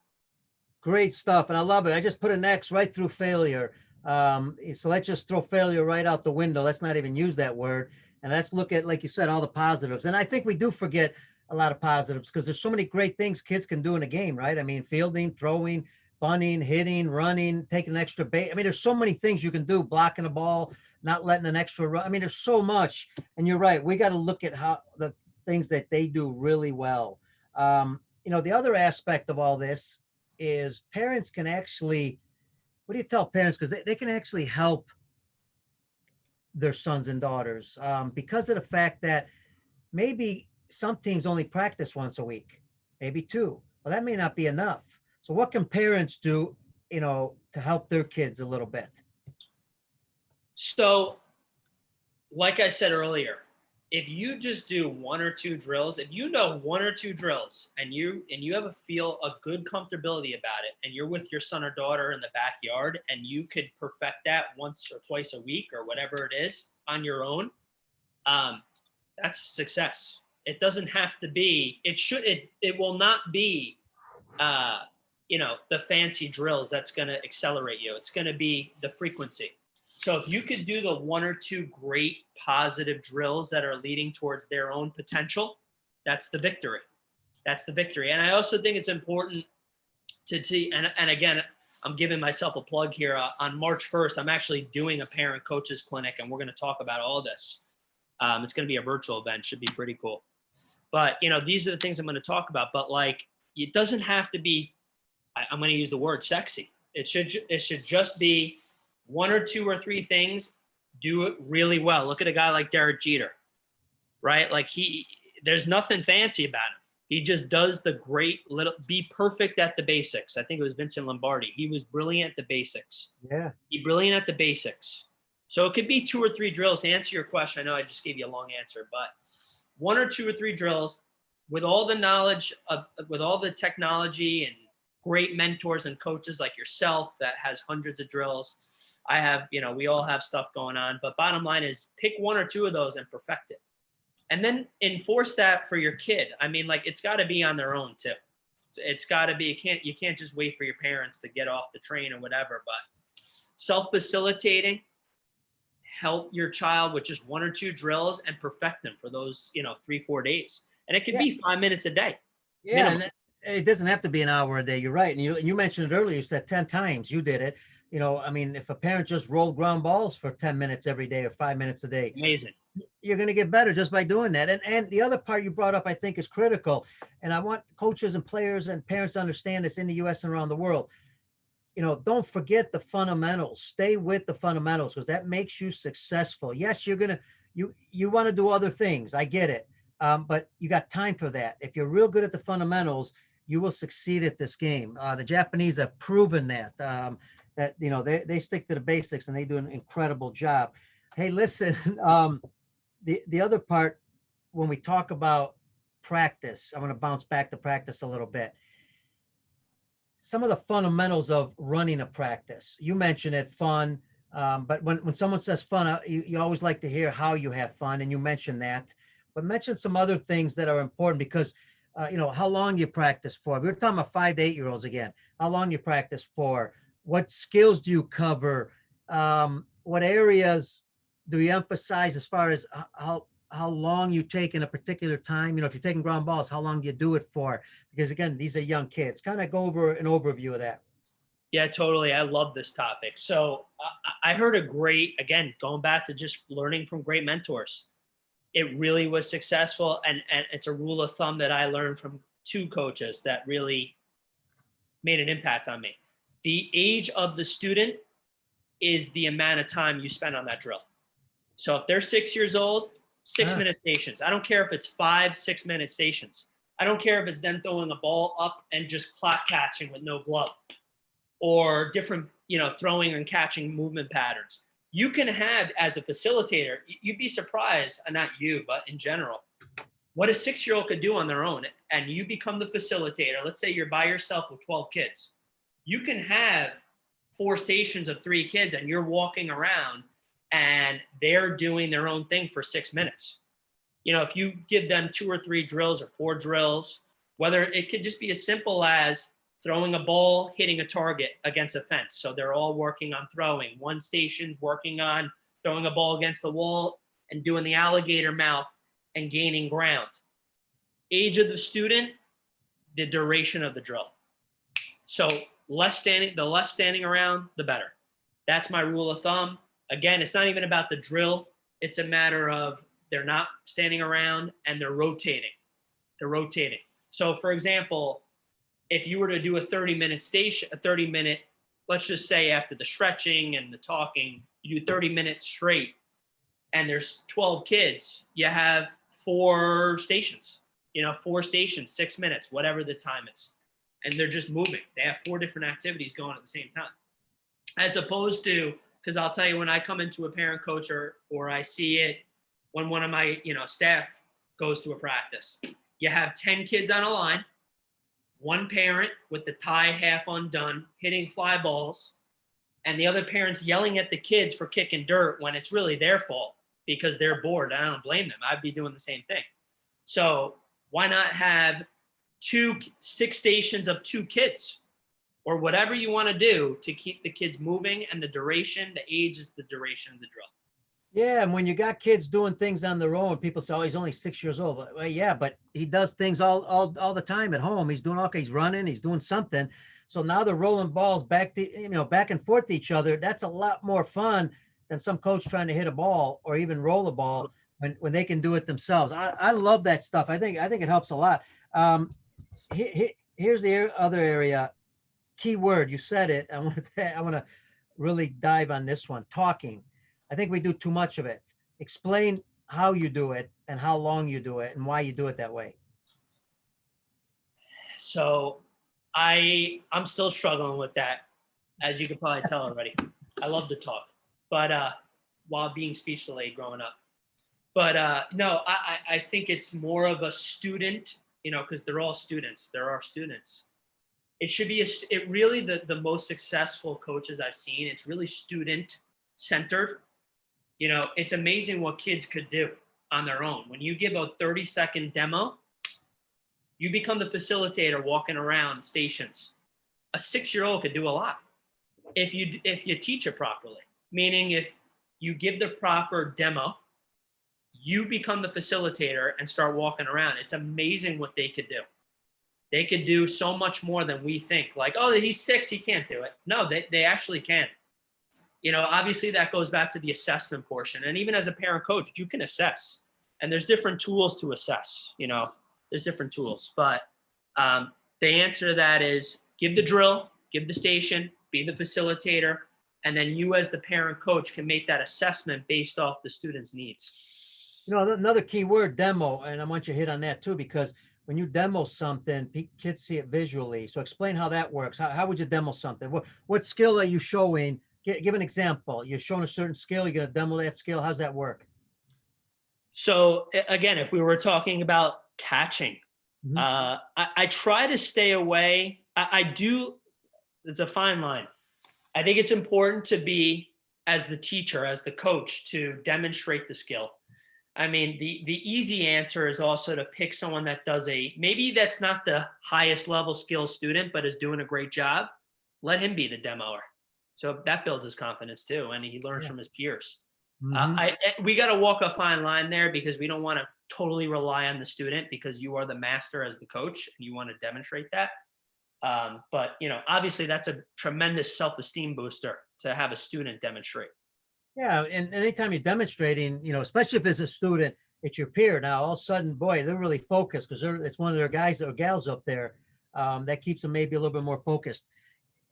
S1: Great stuff. And I love it. I just put an X right through failure. So let's just throw failure right out the window. Let's not even use that word. And let's look at, like you said, all the positives. And I think we do forget a lot of positives because there's so many great things kids can do in a game, right? I mean, fielding, throwing, bunting, hitting, running, taking an extra base. I mean, there's so many things you can do, blocking a ball, not letting an extra run. I mean, there's so much. And you're right. We got to look at how the things that they do really well. The other aspect of all this is parents can actually, what do you tell parents? Because they can actually help their sons and daughters because of the fact that maybe some teams only practice once a week, maybe two. Well, that may not be enough. So what can parents do, to help their kids a little bit?
S2: So, like I said earlier, if you just do one or two drills, if you know one or two drills and you have a good comfortability about it, and you're with your son or daughter in the backyard and you could perfect that once or twice a week or whatever it is on your own, that's success. It doesn't have to be, it will not be, the fancy drills that's going to accelerate you. It's going to be the frequency. So if you could do the one or two great positive drills that are leading towards their own potential, that's the victory. That's the victory. And I also think it's important to see, and again, I'm giving myself a plug here. On March 1st, I'm actually doing a parent coaches clinic, and we're going to talk about all this. It's going to be a virtual event. Should be pretty cool. But, these are the things I'm going to talk about. But, it doesn't have to be, I'm going to use the word sexy. It should just be one or two or three things, do it really well. Look at a guy like Derek Jeter, right? There's nothing fancy about him. He just does the great be perfect at the basics. I think it was Vincent Lombardi. He was brilliant at the basics.
S1: Yeah.
S2: Be brilliant at the basics. So it could be two or three drills to answer your question. I know I just gave you a long answer, but one or two or three drills with all the knowledge with all the technology and great mentors and coaches like yourself that has hundreds of drills. I have, we all have stuff going on, but bottom line is pick one or two of those and perfect it. And then enforce that for your kid. I mean, it's got to be on their own too. It's got to be, you can't just wait for your parents to get off the train or whatever, but self-facilitating, help your child with just one or two drills and perfect them for those, 3-4 days. And it could be 5 minutes a day.
S1: Yeah. Minimum. And it doesn't have to be an hour a day. You're right. And you mentioned it earlier, you said 10 times you did it. If a parent just rolled ground balls for 10 minutes every day or 5 minutes a day,
S2: amazing.
S1: You're going to get better just by doing that. And the other part you brought up, I think, is critical. And I want coaches and players and parents to understand this in the US and around the world. Don't forget the fundamentals. Stay with the fundamentals because that makes you successful. Yes, you want to do other things. I get it. But you got time for that. If you're real good at the fundamentals, you will succeed at this game. The Japanese have proven that. They stick to the basics and they do an incredible job. Hey, listen, the other part, when we talk about practice, I'm going to bounce back to practice a little bit. Some of the fundamentals of running a practice, you mentioned it, fun. But when someone says fun, you always like to hear how you have fun. And you mentioned that, but mention some other things that are important because how long you practice for. We were talking about 5 to 8 year olds again, how long you practice for. What skills do you cover? What areas do you emphasize as far as how long you take in a particular time? If you're taking ground balls, how long do you do it for? Because again, these are young kids. Kind of go over an overview of that.
S2: Yeah, totally. I love this topic. So I heard again, going back to just learning from great mentors. It really was successful. And it's a rule of thumb that I learned from two coaches that really made an impact on me. The age of the student is the amount of time you spend on that drill. So if they're 6 years old, 6 minute stations. I don't care if it's 5-6 minute stations. I don't care if it's them throwing a ball up and just clock catching with no glove or different, throwing and catching movement patterns. You can have, as a facilitator, you'd be surprised, and not you, but in general, what a 6-year-old could do on their own. And you become the facilitator. Let's say you're by yourself with 12 kids. You can have 4 stations of 3 kids and you're walking around and they're doing their own thing for 6 minutes. If you give them 2 or 3 drills or 4 drills, whether it could just be as simple as throwing a ball, hitting a target against a fence. So they're all working on throwing. One station's working on throwing a ball against the wall and doing the alligator mouth and gaining ground. Age of the student, the duration of the drill. So the less standing around, the better. That's my rule of thumb. Again, it's not even about the drill. It's a matter of they're not standing around and they're rotating. So for example, if you were to do a 30-minute, let's just say after the stretching and the talking, you do 30 minutes straight and there's 12 kids, you have 4 stations, 6 minutes, whatever the time is. And they're just moving. They have 4 different activities going at the same time. As opposed to, because I'll tell you, when I come into a parent coach or I see it when one of my staff goes to a practice, you have 10 kids on a line, one parent with the tie half undone, hitting fly balls, and the other parents yelling at the kids for kicking dirt when it's really their fault because they're bored. I don't blame them. I'd be doing the same thing. So why not have 6 stations of 2 kids or whatever you want to do to keep the kids moving, and the age is the duration of the drill.
S1: Yeah, and when you got kids doing things on their own, people say, "Oh, he's only 6 years old." Well, yeah, but he does things all the time at home. He's doing he's running, he's doing something. So now they're rolling balls back and forth to each other. That's a lot more fun than some coach trying to hit a ball or even roll a ball when they can do it themselves. I love that stuff. I think it helps a lot. Here's the other area. Key word, you said it. I want to really dive on this one. Talking. I think we do too much of it. Explain how you do it and how long you do it and why you do it that way.
S2: So I'm still struggling with that, as you can probably tell already. I love to talk, but while being speech delayed growing up. But no, I think it's more of a student, because they're all students. There are students. It should be really the most successful coaches I've seen. It's really student centered. It's amazing what kids could do on their own. When you give a 30-second demo, you become the facilitator walking around stations. A 6-year-old could do a lot if you teach it properly. Meaning, if you give the proper demo, you become the facilitator and start walking around. It's amazing what they could do. They could do so much more than we think. Like, oh, he's 6, he can't do it. No, they actually can. Obviously that goes back to the assessment portion. And even as a parent coach, you can assess. And there's different tools to assess. There's different tools. But the answer to that is give the drill, give the station, be the facilitator, and then you as the parent coach can make that assessment based off the student's needs.
S1: Another key word, demo, and I want you to hit on that too, because when you demo something, kids see it visually. So explain how that works. How would you demo something? What skill are you showing? Give an example. You're showing a certain skill. You're going to demo that skill. How's that work?
S2: So again, if we were talking about catching, I try to stay away. I do. It's a fine line. I think it's important to be, as the teacher, as the coach, to demonstrate the skill. I mean, the easy answer is also to pick someone that does maybe that's not the highest level skill student, but is doing a great job. Let him be the demoer. So that builds his confidence too. And he learns from his peers. We got to walk a fine line there, because we don't want to totally rely on the student, because you are the master as the coach and you want to demonstrate that. But obviously that's a tremendous self-esteem booster to have a student demonstrate.
S1: Yeah, and anytime you're demonstrating, especially if it's a student, it's your peer. Now, all of a sudden, boy, they're really focused because it's one of their guys or gals up there that keeps them maybe a little bit more focused.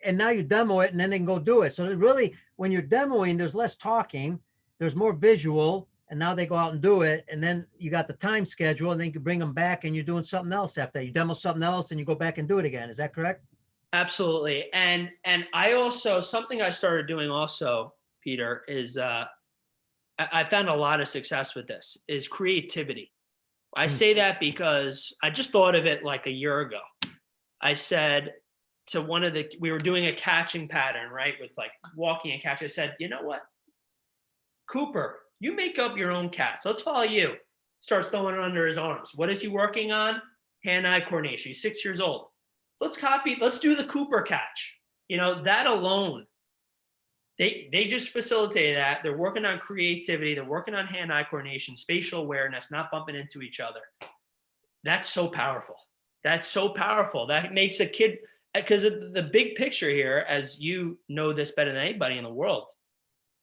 S1: And now you demo it, and then they can go do it. So really, when you're demoing, there's less talking, there's more visual, and now they go out and do it. And then you got the time schedule, and then you can bring them back, and you're doing something else after that. You demo something else, and you go back and do it again. Is that correct?
S2: Absolutely. And I also, something I started doing also, Peter, is I found a lot of success with this, is creativity. I say that because I just thought of it like a year ago. I said to we were doing a catching pattern, right? With like walking and catch. I said, you know what? Cooper, you make up your own catch. Let's follow you. Starts throwing it under his arms. What is he working on? Hand-eye coordination. He's 6 years old. let's do the Cooper catch. That alone, they just facilitated that. They're working on creativity. They're working on hand-eye coordination, spatial awareness, not bumping into each other. That's so powerful. That's so powerful. That makes a kid, because the big picture here, as you know this better than anybody in the world,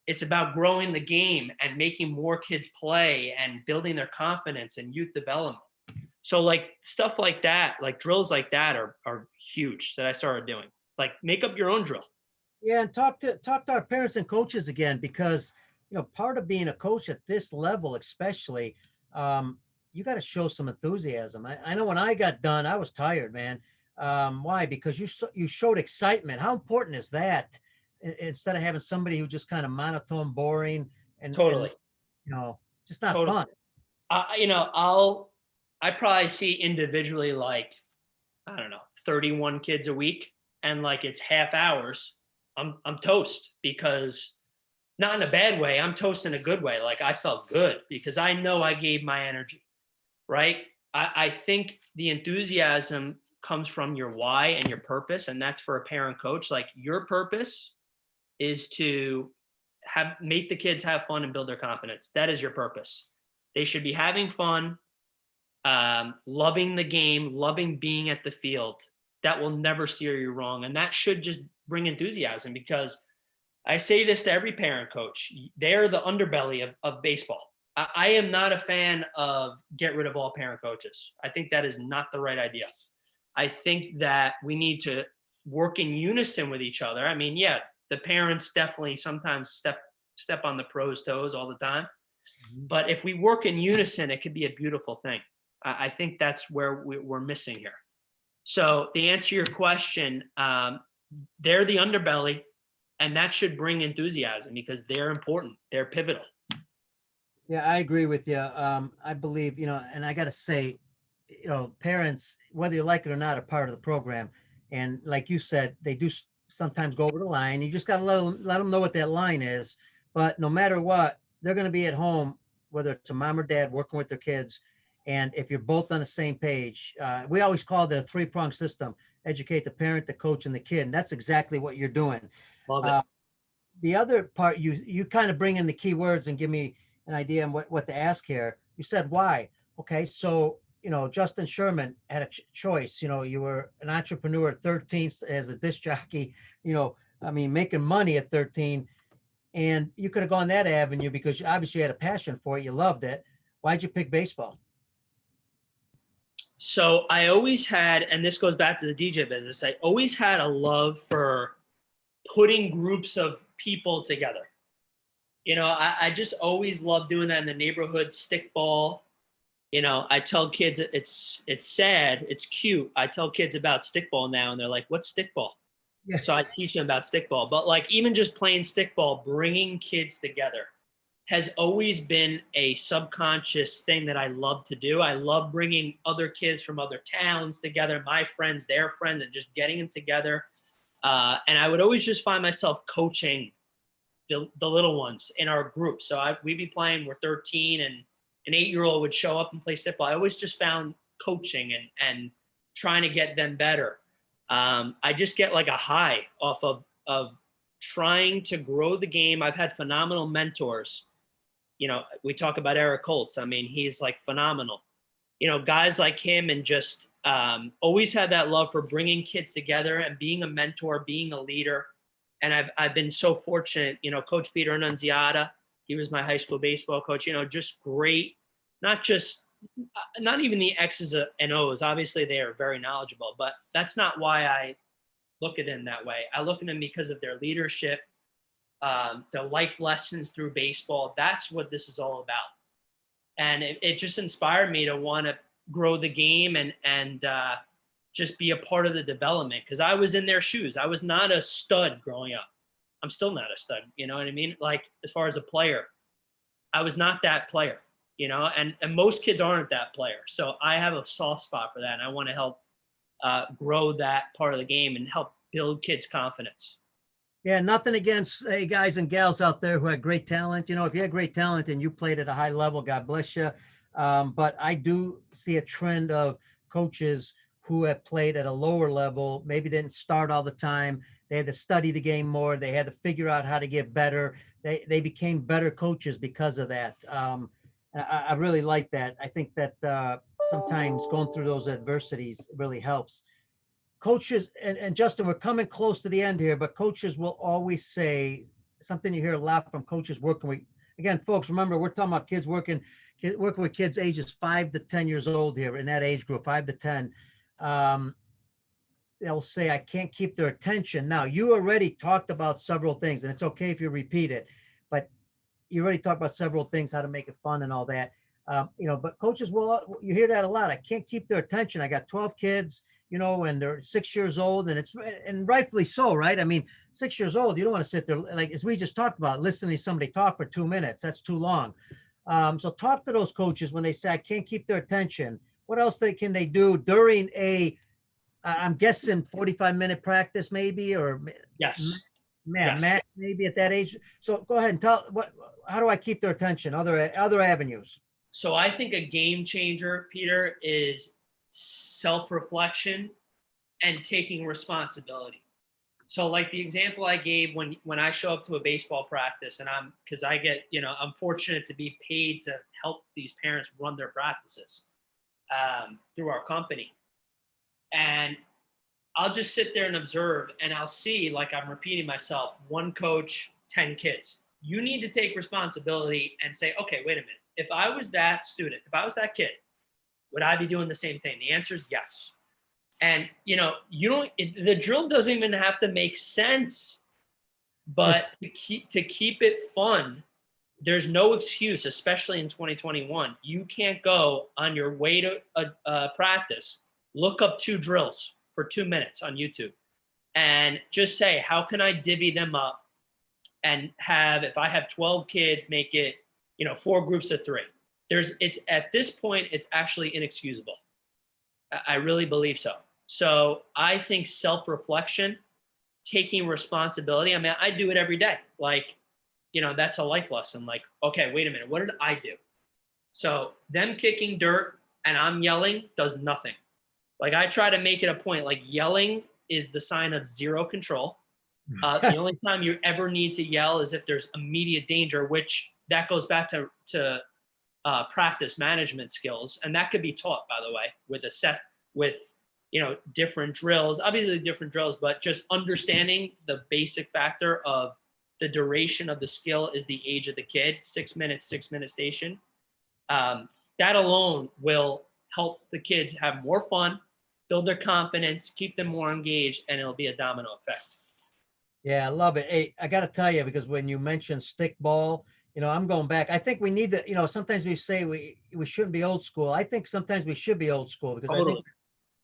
S2: it's about growing the game and making more kids play and building their confidence and youth development. So like stuff like that, like drills like that are huge that I started doing. Like make up your own drill.
S1: Yeah, and talk to our parents and coaches again, because part of being a coach at this level, especially, you got to show some enthusiasm. I know when I got done, I was tired, man. Why? Because you showed excitement. How important is that? Instead of having somebody who just kind of monotone, boring, and
S2: Totally.
S1: just not
S2: Totally.
S1: fun.
S2: I probably see individually like, I don't know, 31 kids a week, and like it's half hours. I'm toast, because not in a bad way. I'm toast in a good way. Like I felt good because I know I gave my energy, right? I think the enthusiasm comes from your why and your purpose. And that's for a parent coach. Like your purpose is to make the kids have fun and build their confidence. That is your purpose. They should be having fun, loving the game, loving being at the field. That will never steer you wrong. And that should just bring enthusiasm, because I say this to every parent coach. They're the underbelly of baseball. I am not a fan of get rid of all parent coaches. I think that is not the right idea. I think that we need to work in unison with each other. I mean, yeah, the parents definitely sometimes step on the pros' toes all the time. But if we work in unison, it could be a beautiful thing. I think that's where we're missing here. So to answer your question, they're the underbelly, and that should bring enthusiasm because they're important. They're pivotal.
S1: Yeah, I agree with you. I believe, and I got to say, parents, whether you like it or not, are part of the program. And like you said, they do sometimes go over the line. You just got to let them know what that line is. But no matter what, they're going to be at home, whether it's a mom or dad working with their kids. And if you're both on the same page, we always call it a three-pronged system: educate the parent, the coach, and the kid. And that's exactly what you're doing.
S2: Love it.
S1: The other part, you kind of bring in the key words and give me an idea on what to ask here. You said why. Okay, so Justin Sherman had a choice. You were an entrepreneur at 13 as a disc jockey. Making money at 13, and you could have gone that avenue because you obviously had a passion for it. You loved it. Why'd you pick baseball?
S2: So I always had, and this goes back to the DJ business, I always had a love for putting groups of people together. I just always loved doing that in the neighborhood, stickball. I tell kids it's sad, it's cute. I tell kids about stickball now, and they're like, "What's stickball?" Yeah. So I teach them about stickball. But like even just playing stickball, bringing kids together has always been a subconscious thing that I love to do. I love bringing other kids from other towns together, my friends, their friends, and just getting them together. And I would always just find myself coaching the little ones in our group. So we'd be playing, we're 13, and an 8-year-old would show up and play stickball. I always just found coaching and trying to get them better. I just get like a high off of trying to grow the game. I've had phenomenal mentors. We talk about Eric Holtz. I mean, he's like phenomenal. Guys like him, and just always had that love for bringing kids together and being a mentor, being a leader. And I've been so fortunate. Coach Peter Annunziata, he was my high school baseball coach. Just great. Not even the X's and O's. Obviously, they are very knowledgeable, but that's not why I look at them that way. I look at them because of their leadership, the life lessons through baseball. That's what this is all about. And it just inspired me to want to grow the game and just be a part of the development, because I was in their shoes. I was not a stud growing up. I'm still not a stud. You know what I mean? Like as far as a player, I was not that player, and most kids aren't that player. So I have a soft spot for that. And I want to help grow that part of the game and help build kids' confidence.
S1: Yeah, nothing against guys and gals out there who had great talent. If you had great talent and you played at a high level, God bless you. But I do see a trend of coaches who have played at a lower level, maybe didn't start all the time. They had to study the game more. They had to figure out how to get better. They became better coaches because of that. I really like that. I think that sometimes going through those adversities really helps. Coaches, and Justin, we're coming close to the end here, but coaches will always say something you hear a lot from coaches working with, again, folks, remember, we're talking about kids working with kids ages 5 to 10 years old here in that age group, 5 to 10. They'll say, I can't keep their attention. Now, you already talked about several things, and it's okay if you repeat it, but you already talked about several things, how to make it fun and all that. But coaches will, you hear that a lot. I can't keep their attention. I got 12 kids, and they're 6 years old, and rightfully so, right? I mean, 6 years old, you don't want to sit there, like, as we just talked about, listening to somebody talk for 2 minutes. That's too long. So talk to those coaches when they say, I can't keep their attention. What else can they do during I'm guessing 45-minute practice maybe, or
S2: Yes.
S1: Matt, maybe at that age. So go ahead and how do I keep their attention? Other avenues.
S2: So I think a game changer, Peter, is self-reflection and taking responsibility. So like the example I gave when I show up to a baseball practice, and I'm fortunate to be paid to help these parents run their practices through our company. And I'll just sit there and observe, and I'll see, like I'm repeating myself, one coach, 10 kids. You need to take responsibility and say, okay, wait a minute. If I was that student, if I was that kid, would I be doing the same thing? The answer is yes. And, the drill doesn't even have to make sense, but to keep it fun, there's no excuse, especially in 2021. You can't go on your way to practice, look up 2 drills for 2 minutes on YouTube and just say, how can I divvy them up and if I have 12 kids, make it, 4 groups of 3. It's at this point, it's actually inexcusable. I really believe so. So I think self-reflection, taking responsibility. I mean, I do it every day. Like, that's a life lesson. Like, okay, wait a minute. What did I do? So them kicking dirt and I'm yelling does nothing. Like I try to make it a point, like yelling is the sign of zero control. The only time you ever need to yell is if there's immediate danger, which that goes back to practice management skills. And that could be taught, by the way, with different drills, obviously different drills, but just understanding the basic factor of the duration of the skill is the age of the kid, 6 minutes, 6 minute station. That alone will help the kids have more fun, build their confidence, keep them more engaged, and it'll be a domino effect.
S1: Yeah, I love it. Hey, I got to tell you, because when you mentioned stick ball, I'm going back. I think we need to, sometimes we say we shouldn't be old school. I think sometimes we should be old school, because
S2: Totally.
S1: I think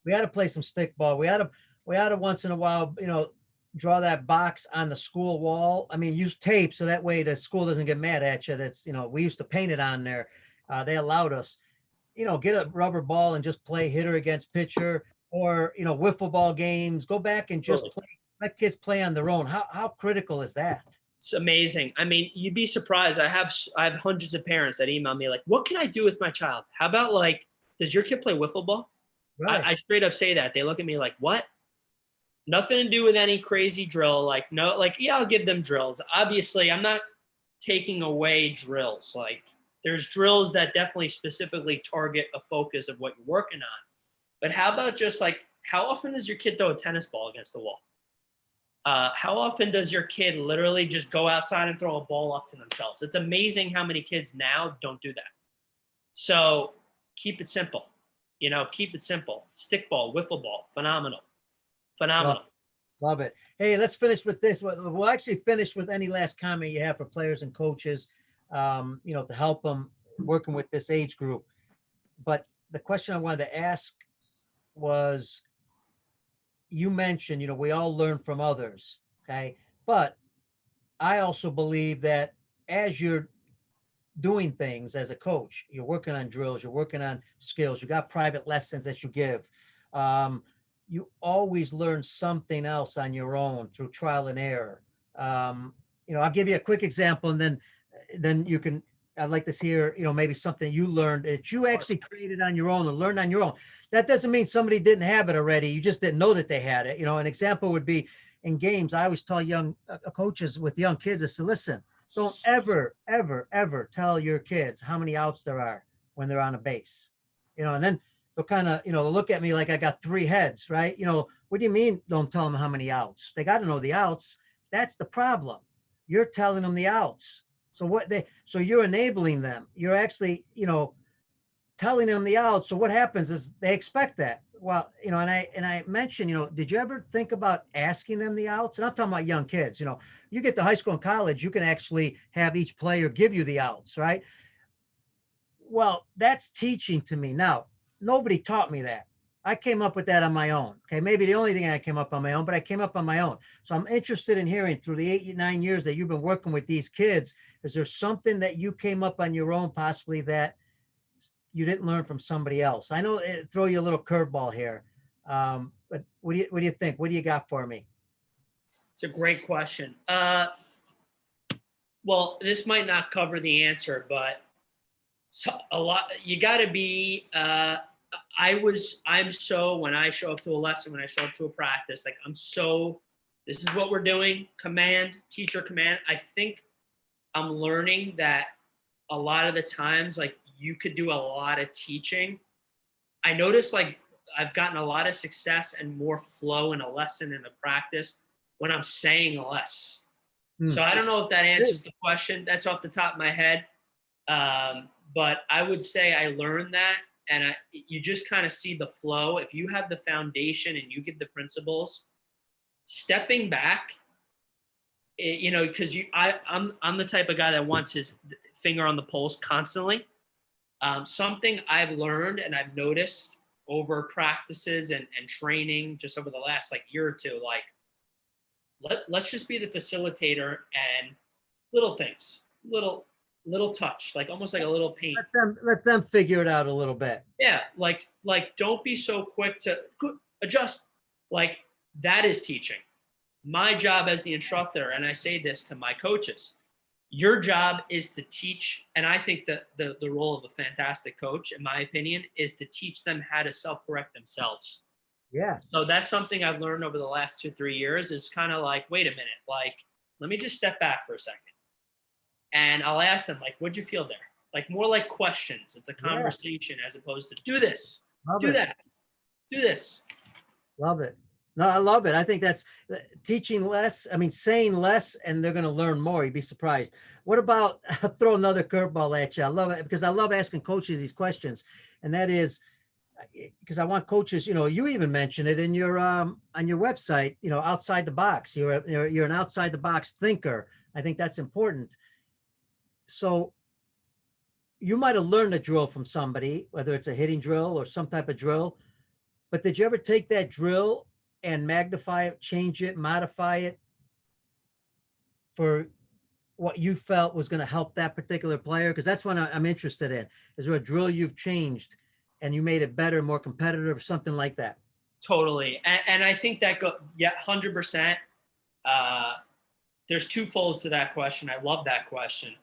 S1: we ought to play some stick ball. We ought to once in a while, draw that box on the school wall. I mean, use tape so that way the school doesn't get mad at you. That's, we used to paint it on there. They allowed us, get a rubber ball and just play hitter against pitcher, or, wiffle ball games. Go back and just
S2: Totally.
S1: let kids play on their own. How critical is that? It's
S2: amazing. I mean, you'd be surprised. I have hundreds of parents that email me like, what can I do with my child? How about does your kid play wiffle ball? Right. I straight up say that. They look at me like, what? Nothing to do with any crazy drill. Yeah, I'll give them drills. Obviously, I'm not taking away drills. There's drills that definitely specifically target a focus of what you're working on. But how about just how often does your kid throw a tennis ball against the wall? How often does your kid literally just go outside and throw a ball up to themselves? It's amazing how many kids now don't do that. So keep it simple. Keep it simple. Stick ball, wiffle ball, phenomenal.
S1: Love it. Hey, let's finish with this. We'll actually finish with any last comment you have for players and coaches, to help them working with this age group. But the question I wanted to ask was, you mentioned, we all learn from others. Okay. But I also believe that as you're doing things as a coach, you're working on drills, you're working on skills, you got private lessons that you give. You always learn something else on your own through trial and error. I'll give you a quick example, and then you can I'd like to hear, maybe something you learned that you actually created on your own and learned on your own. That doesn't mean somebody didn't have it already. You just didn't know that they had it. An example would be in games. I always tell young coaches with young kids, I say, listen, don't ever, ever, ever tell your kids how many outs there are when they're on a base, and then they'll kind of, they'll look at me like I got three heads, right? What do you mean don't tell them how many outs? They got to know the outs. That's the problem. You're telling them the outs. So you're enabling them. You're actually, telling them the outs. So what happens is they expect that. Well, and I mentioned, did you ever think about asking them the outs? And I'm talking about young kids. You get to high school and college, you can actually have each player give you the outs, right? Well, that's teaching to me. Now, nobody taught me that. I came up with that on my own. Okay. Maybe the only thing I came up on my own, but I came up on my own. So I'm interested in hearing through the 8, 9 years that you've been working with these kids. Is there something that you came up on your own, possibly that you didn't learn from somebody else? I know throw you a little curveball here. But what do you think? What do you got for me?
S2: It's a great question. Well, this might not cover the answer, but you got to be, when I show up to a lesson, when I show up to a practice, like this is what we're doing, teacher command. I think I'm learning that a lot of the times, like you could do a lot of teaching. I noticed like I've gotten a lot of success and more flow in a lesson in a practice when I'm saying less. So I don't know if that answers the question. That's off the top of my head. But I would say I learned that, and you just kind of see the flow. If you have the foundation and you get the principles, stepping back, because I'm the type of guy that wants his finger on the pulse constantly. Something I've learned and I've noticed over practices and training just over the last like year or two, like let's just be the facilitator and little things, little touch, like almost like a little paint.
S1: Let them figure it out a little bit.
S2: Yeah, like don't be so quick to adjust. Like that is teaching. My job as the instructor, and I say this to my coaches, your job is to teach, and I think that the role of a fantastic coach, in my opinion, is to teach them how to self-correct themselves.
S1: Yeah.
S2: So that's something I've learned over the last 2-3 years is kind of like, wait a minute, like, let me just step back for a second. And I'll ask them, like, what'd you feel there? Like more like questions. It's a conversation as opposed to do this, that, do this.
S1: Love it. No, I love it. I think that's teaching less. I mean, saying less, and they're going to learn more. You'd be surprised. What about, I'll throw another curveball at you. I love it because I love asking coaches these questions. And that is because I want coaches, you even mentioned it in your, on your website, outside the box. You're an outside the box thinker. I think that's important. So you might have learned a drill from somebody, whether it's a hitting drill or some type of drill, but did you ever take that drill and magnify it, change it, modify it for what you felt was going to help that particular player? Because that's what I'm interested in. Is there a drill you've changed and you made it better, more competitive, or something like that?
S2: Totally. And I think that 100%. There's two folds to that question. I love that question.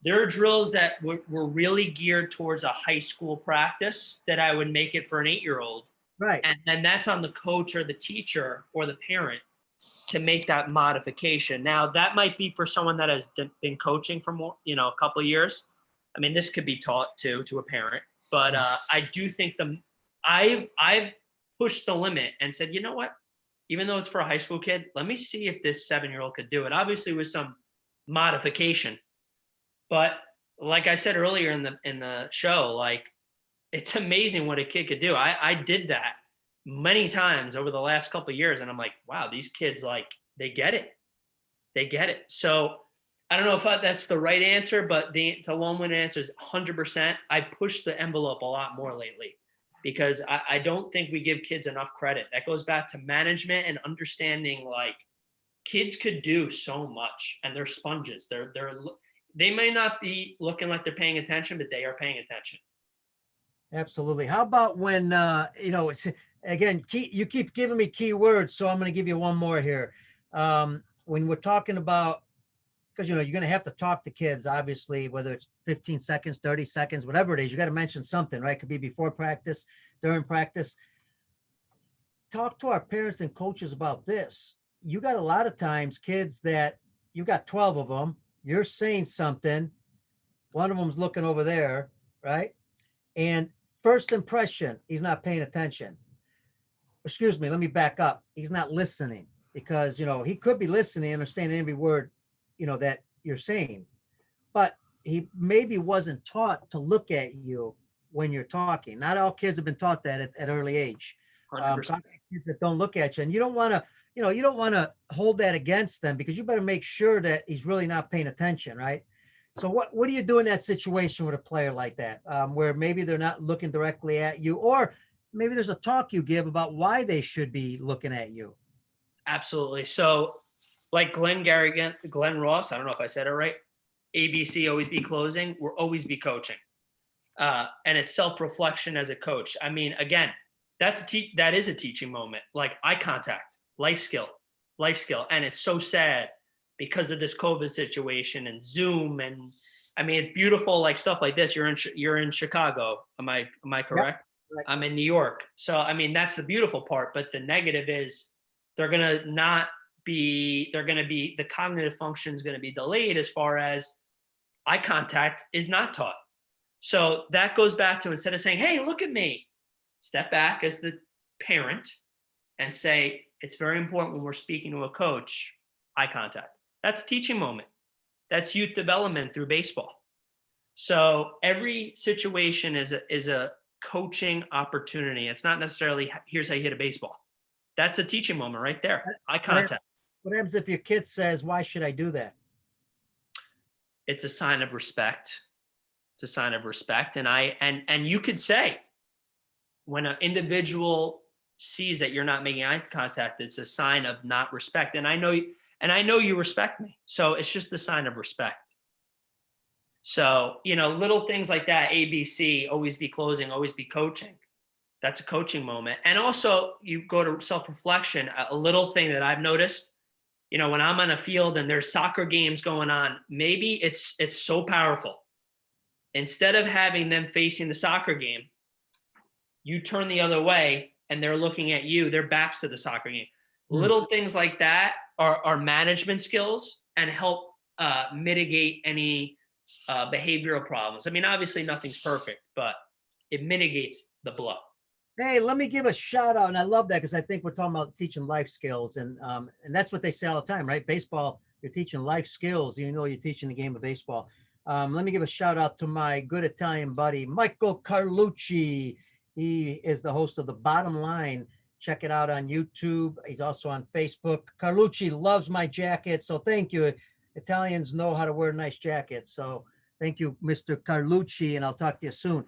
S2: There are drills that were really geared towards a high school practice that I would make it for an 8-year-old.
S1: Right.
S2: And then that's on the coach or the teacher or the parent to make that modification. Now that might be for someone that has been coaching for more, a couple of years. I mean, this could be taught to a parent, but I do think I've pushed the limit and said, you know what, even though it's for a high school kid, let me see if this 7-year-old could do it. Obviously with some modification, but like I said earlier in the show, like, it's amazing what a kid could do. I did that many times over the last couple of years. And I'm like, wow, these kids, like, they get it. So I don't know if that's the right answer, but the long-winded answer is 100%. I push the envelope a lot more lately because I don't think we give kids enough credit. That goes back to management and understanding, like, kids could do so much and they're sponges. They may not be looking like they're paying attention, but they are paying attention.
S1: Absolutely. How about when, it's, again, you keep giving me key words, so I'm going to give you one more here. When we're talking about, because, you're going to have to talk to kids, obviously, whether it's 15 seconds, 30 seconds, whatever it is, you got to mention something, right? It could be before practice, during practice. Talk to our parents and coaches about this. You got a lot of times kids that you got 12 of them, you're saying something, one of them's looking over there, right? And first impression, he's not paying attention. Excuse me, let me back up. He's not listening, because, he could be listening, understanding every word, that you're saying, but he maybe wasn't taught to look at you when you're talking. Not all kids have been taught that at early age.
S2: 100%.
S1: Kids that don't look at you, and you don't want to hold that against them, because you better make sure that he's really not paying attention, right? So what do you do in that situation with a player like that, where maybe they're not looking directly at you, or maybe there's a talk you give about why they should be looking at you?
S2: Absolutely. So like Glenn Ross, I don't know if I said it right. ABC, always be closing. We're always be coaching. And it's self-reflection as a coach. I mean, again, that is a teaching moment, like eye contact, life skill. And it's so sad because of this COVID situation and Zoom. And I mean, it's beautiful, like stuff like this. You're in Chicago. Am I correct? Yep. Right. I'm in New York. So, I mean, that's the beautiful part, but the negative is the cognitive function is going to be delayed, as far as eye contact is not taught. So that goes back to, instead of saying, hey, look at me, step back as the parent and say, it's very important when we're speaking to a coach, eye contact. That's a teaching moment. That's youth development through baseball. So every situation is a coaching opportunity. It's not necessarily, here's how you hit a baseball. That's a teaching moment right there. Eye contact.
S1: What happens if your kid says, why should I do that?
S2: It's a sign of respect. It's a sign of respect. And you could say, when an individual sees that you're not making eye contact, it's a sign of not respect. And I know you respect me. So it's just a sign of respect. So, little things like that, ABC, always be closing, always be coaching. That's a coaching moment. And also, you go to self-reflection, a little thing that I've noticed, when I'm on a field and there's soccer games going on, maybe it's so powerful. Instead of having them facing the soccer game, you turn the other way and they're looking at you, their backs to the soccer game. Little things like that are management skills and help mitigate any behavioral problems. I mean, obviously nothing's perfect, but it mitigates the blow.
S1: Hey, let me give a shout out. And I love that, because I think we're talking about teaching life skills. And that's what they say all the time, right? Baseball, you're teaching life skills. You're teaching the game of baseball. Let me give a shout out to my good Italian buddy, Michael Carlucci. He is the host of The Bottom Line. Check it out on YouTube. He's also on Facebook. Carlucci loves my jacket. So thank you. Italians know how to wear nice jackets. So thank you, Mr. Carlucci. And I'll talk to you soon.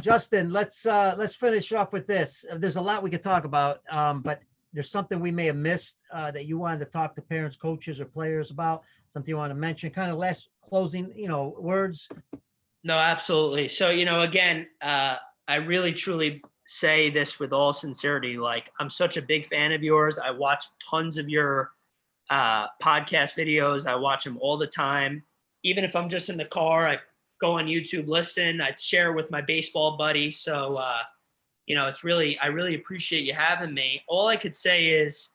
S1: Justin, let's finish off with this. There's a lot we could talk about, but there's something we may have missed that you wanted to talk to parents, coaches, or players about, something you want to mention, kind of last closing, words.
S2: No, absolutely. So, again, I really, truly say this with all sincerity. Like, I'm such a big fan of yours. I watch tons of your podcast videos. I watch them all the time. Even if I'm just in the car, I go on YouTube, listen, I'd share with my baseball buddy. So, I really appreciate you having me. All I could say is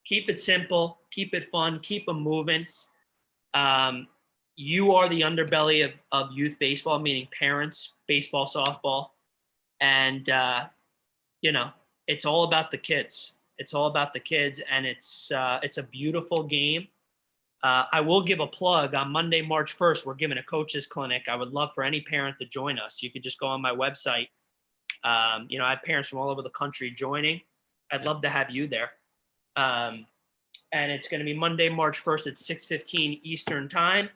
S2: keep it simple, keep it fun, keep them moving. You are the underbelly of youth baseball, meaning parents, baseball, softball. And, it's all about the kids. It's all about the kids. And it's a beautiful game. I will give a plug. On Monday, March 1st, we're giving a coaches clinic. I would love for any parent to join us. You could just go on my website. I have parents from all over the country joining. I'd love to have you there. And it's going to be Monday, March 1st at 6:15 Eastern time.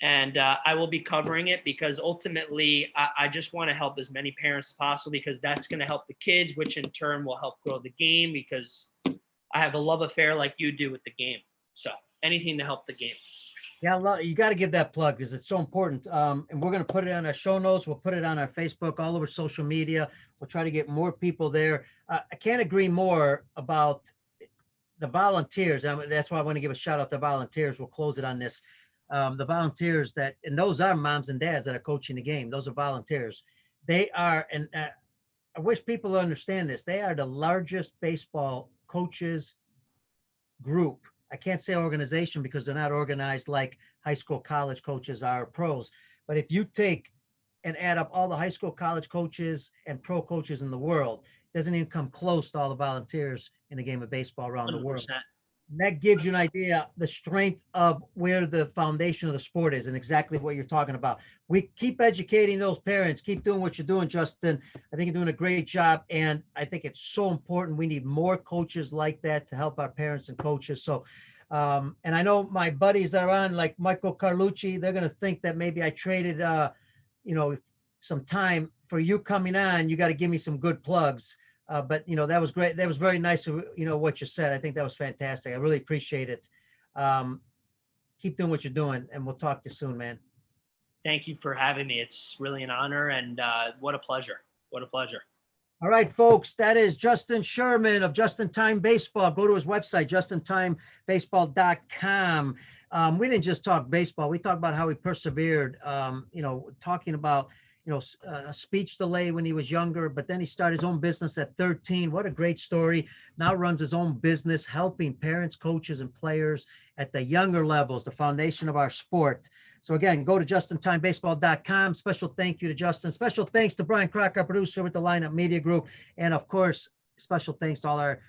S2: And I will be covering it, because ultimately I just want to help as many parents as possible, because that's going to help the kids, which in turn will help grow the game, because I have a love affair like you do with the game. So anything to help the game.
S1: Yeah, you got to give that plug, because it's so important. And we're going to put it on our show notes. We'll put it on our Facebook, all over social media. We'll try to get more people there. I can't agree more about the volunteers. That's why I want to give a shout out to volunteers. We'll close it on this. the volunteers and those are moms and dads that are coaching the game. Those are volunteers. They are, and I wish people understand this. They are the largest baseball coaches group. I can't say organization because they're not organized like high school, college coaches are, pros. But if you take and add up all the high school, college coaches and pro coaches in the world, it doesn't even come close to all the volunteers in the game of baseball around the world.
S2: 100%.
S1: That gives you an idea the strength of where the foundation of the sport is and exactly what you're talking about. We keep educating those parents, keep doing what you're doing, Justin. I think you're doing a great job, and I think it's so important. We need more coaches like that to help our parents and coaches. So and I know my buddies that are on, like Michael Carlucci, they're going to think that maybe I traded some time for you coming on. You got to give me some good plugs. But that was great. That was very nice. What you said. I think that was fantastic. I really appreciate it. Keep doing what you're doing, and we'll talk to you soon, man.
S2: Thank you for having me. It's really an honor, and what a pleasure. What a pleasure.
S1: All right, folks, that is Justin Sherman of Just in Time Baseball. Go to his website, justintimebaseball.com. We didn't just talk baseball. We talked about how he persevered, talking about a speech delay when he was younger, but then he started his own business at 13. What a great story. Now runs his own business, helping parents, coaches, and players at the younger levels, the foundation of our sport. So again, go to justintimebaseball.com. Special thank you to Justin. Special thanks to Brian Crock, our producer with the Lineup Media Group. And of course, special thanks to all our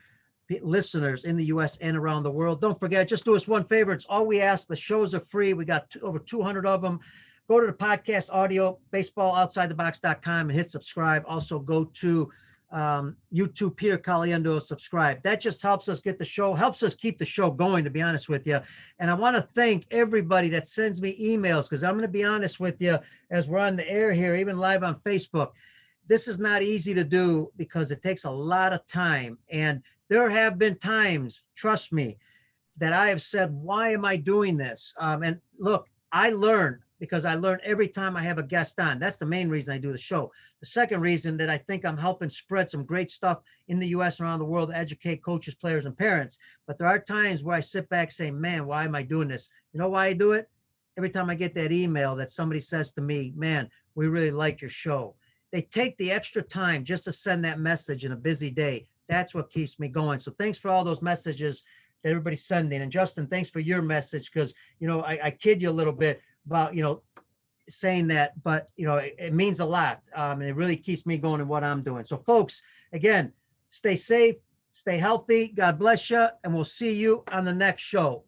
S1: listeners in the U.S. and around the world. Don't forget, just do us one favor. It's all we ask. The shows are free. We got over 200 of them. Go to the podcast audio, baseballoutsidethebox.com, and hit subscribe. Also go to YouTube, Peter Caliendo, subscribe. That just helps us get the show, helps us keep the show going, to be honest with you. And I want to thank everybody that sends me emails, because I'm going to be honest with you, as we're on the air here, even live on Facebook, this is not easy to do because it takes a lot of time. And there have been times, trust me, that I have said, why am I doing this? And look, I learn, because I learn every time I have a guest on. That's the main reason I do the show. The second reason that I think I'm helping spread some great stuff in the U.S. and around the world to educate coaches, players, and parents. But there are times where I sit back saying, man, why am I doing this? You know why I do it? Every time I get that email that somebody says to me, man, we really like your show. They take the extra time just to send that message in a busy day. That's what keeps me going. So thanks for all those messages that everybody's sending. And Justin, thanks for your message, because, I kid you a little bit about, saying that, but it means a lot. And it really keeps me going in what I'm doing. So folks, again, stay safe, stay healthy. God bless you. And we'll see you on the next show.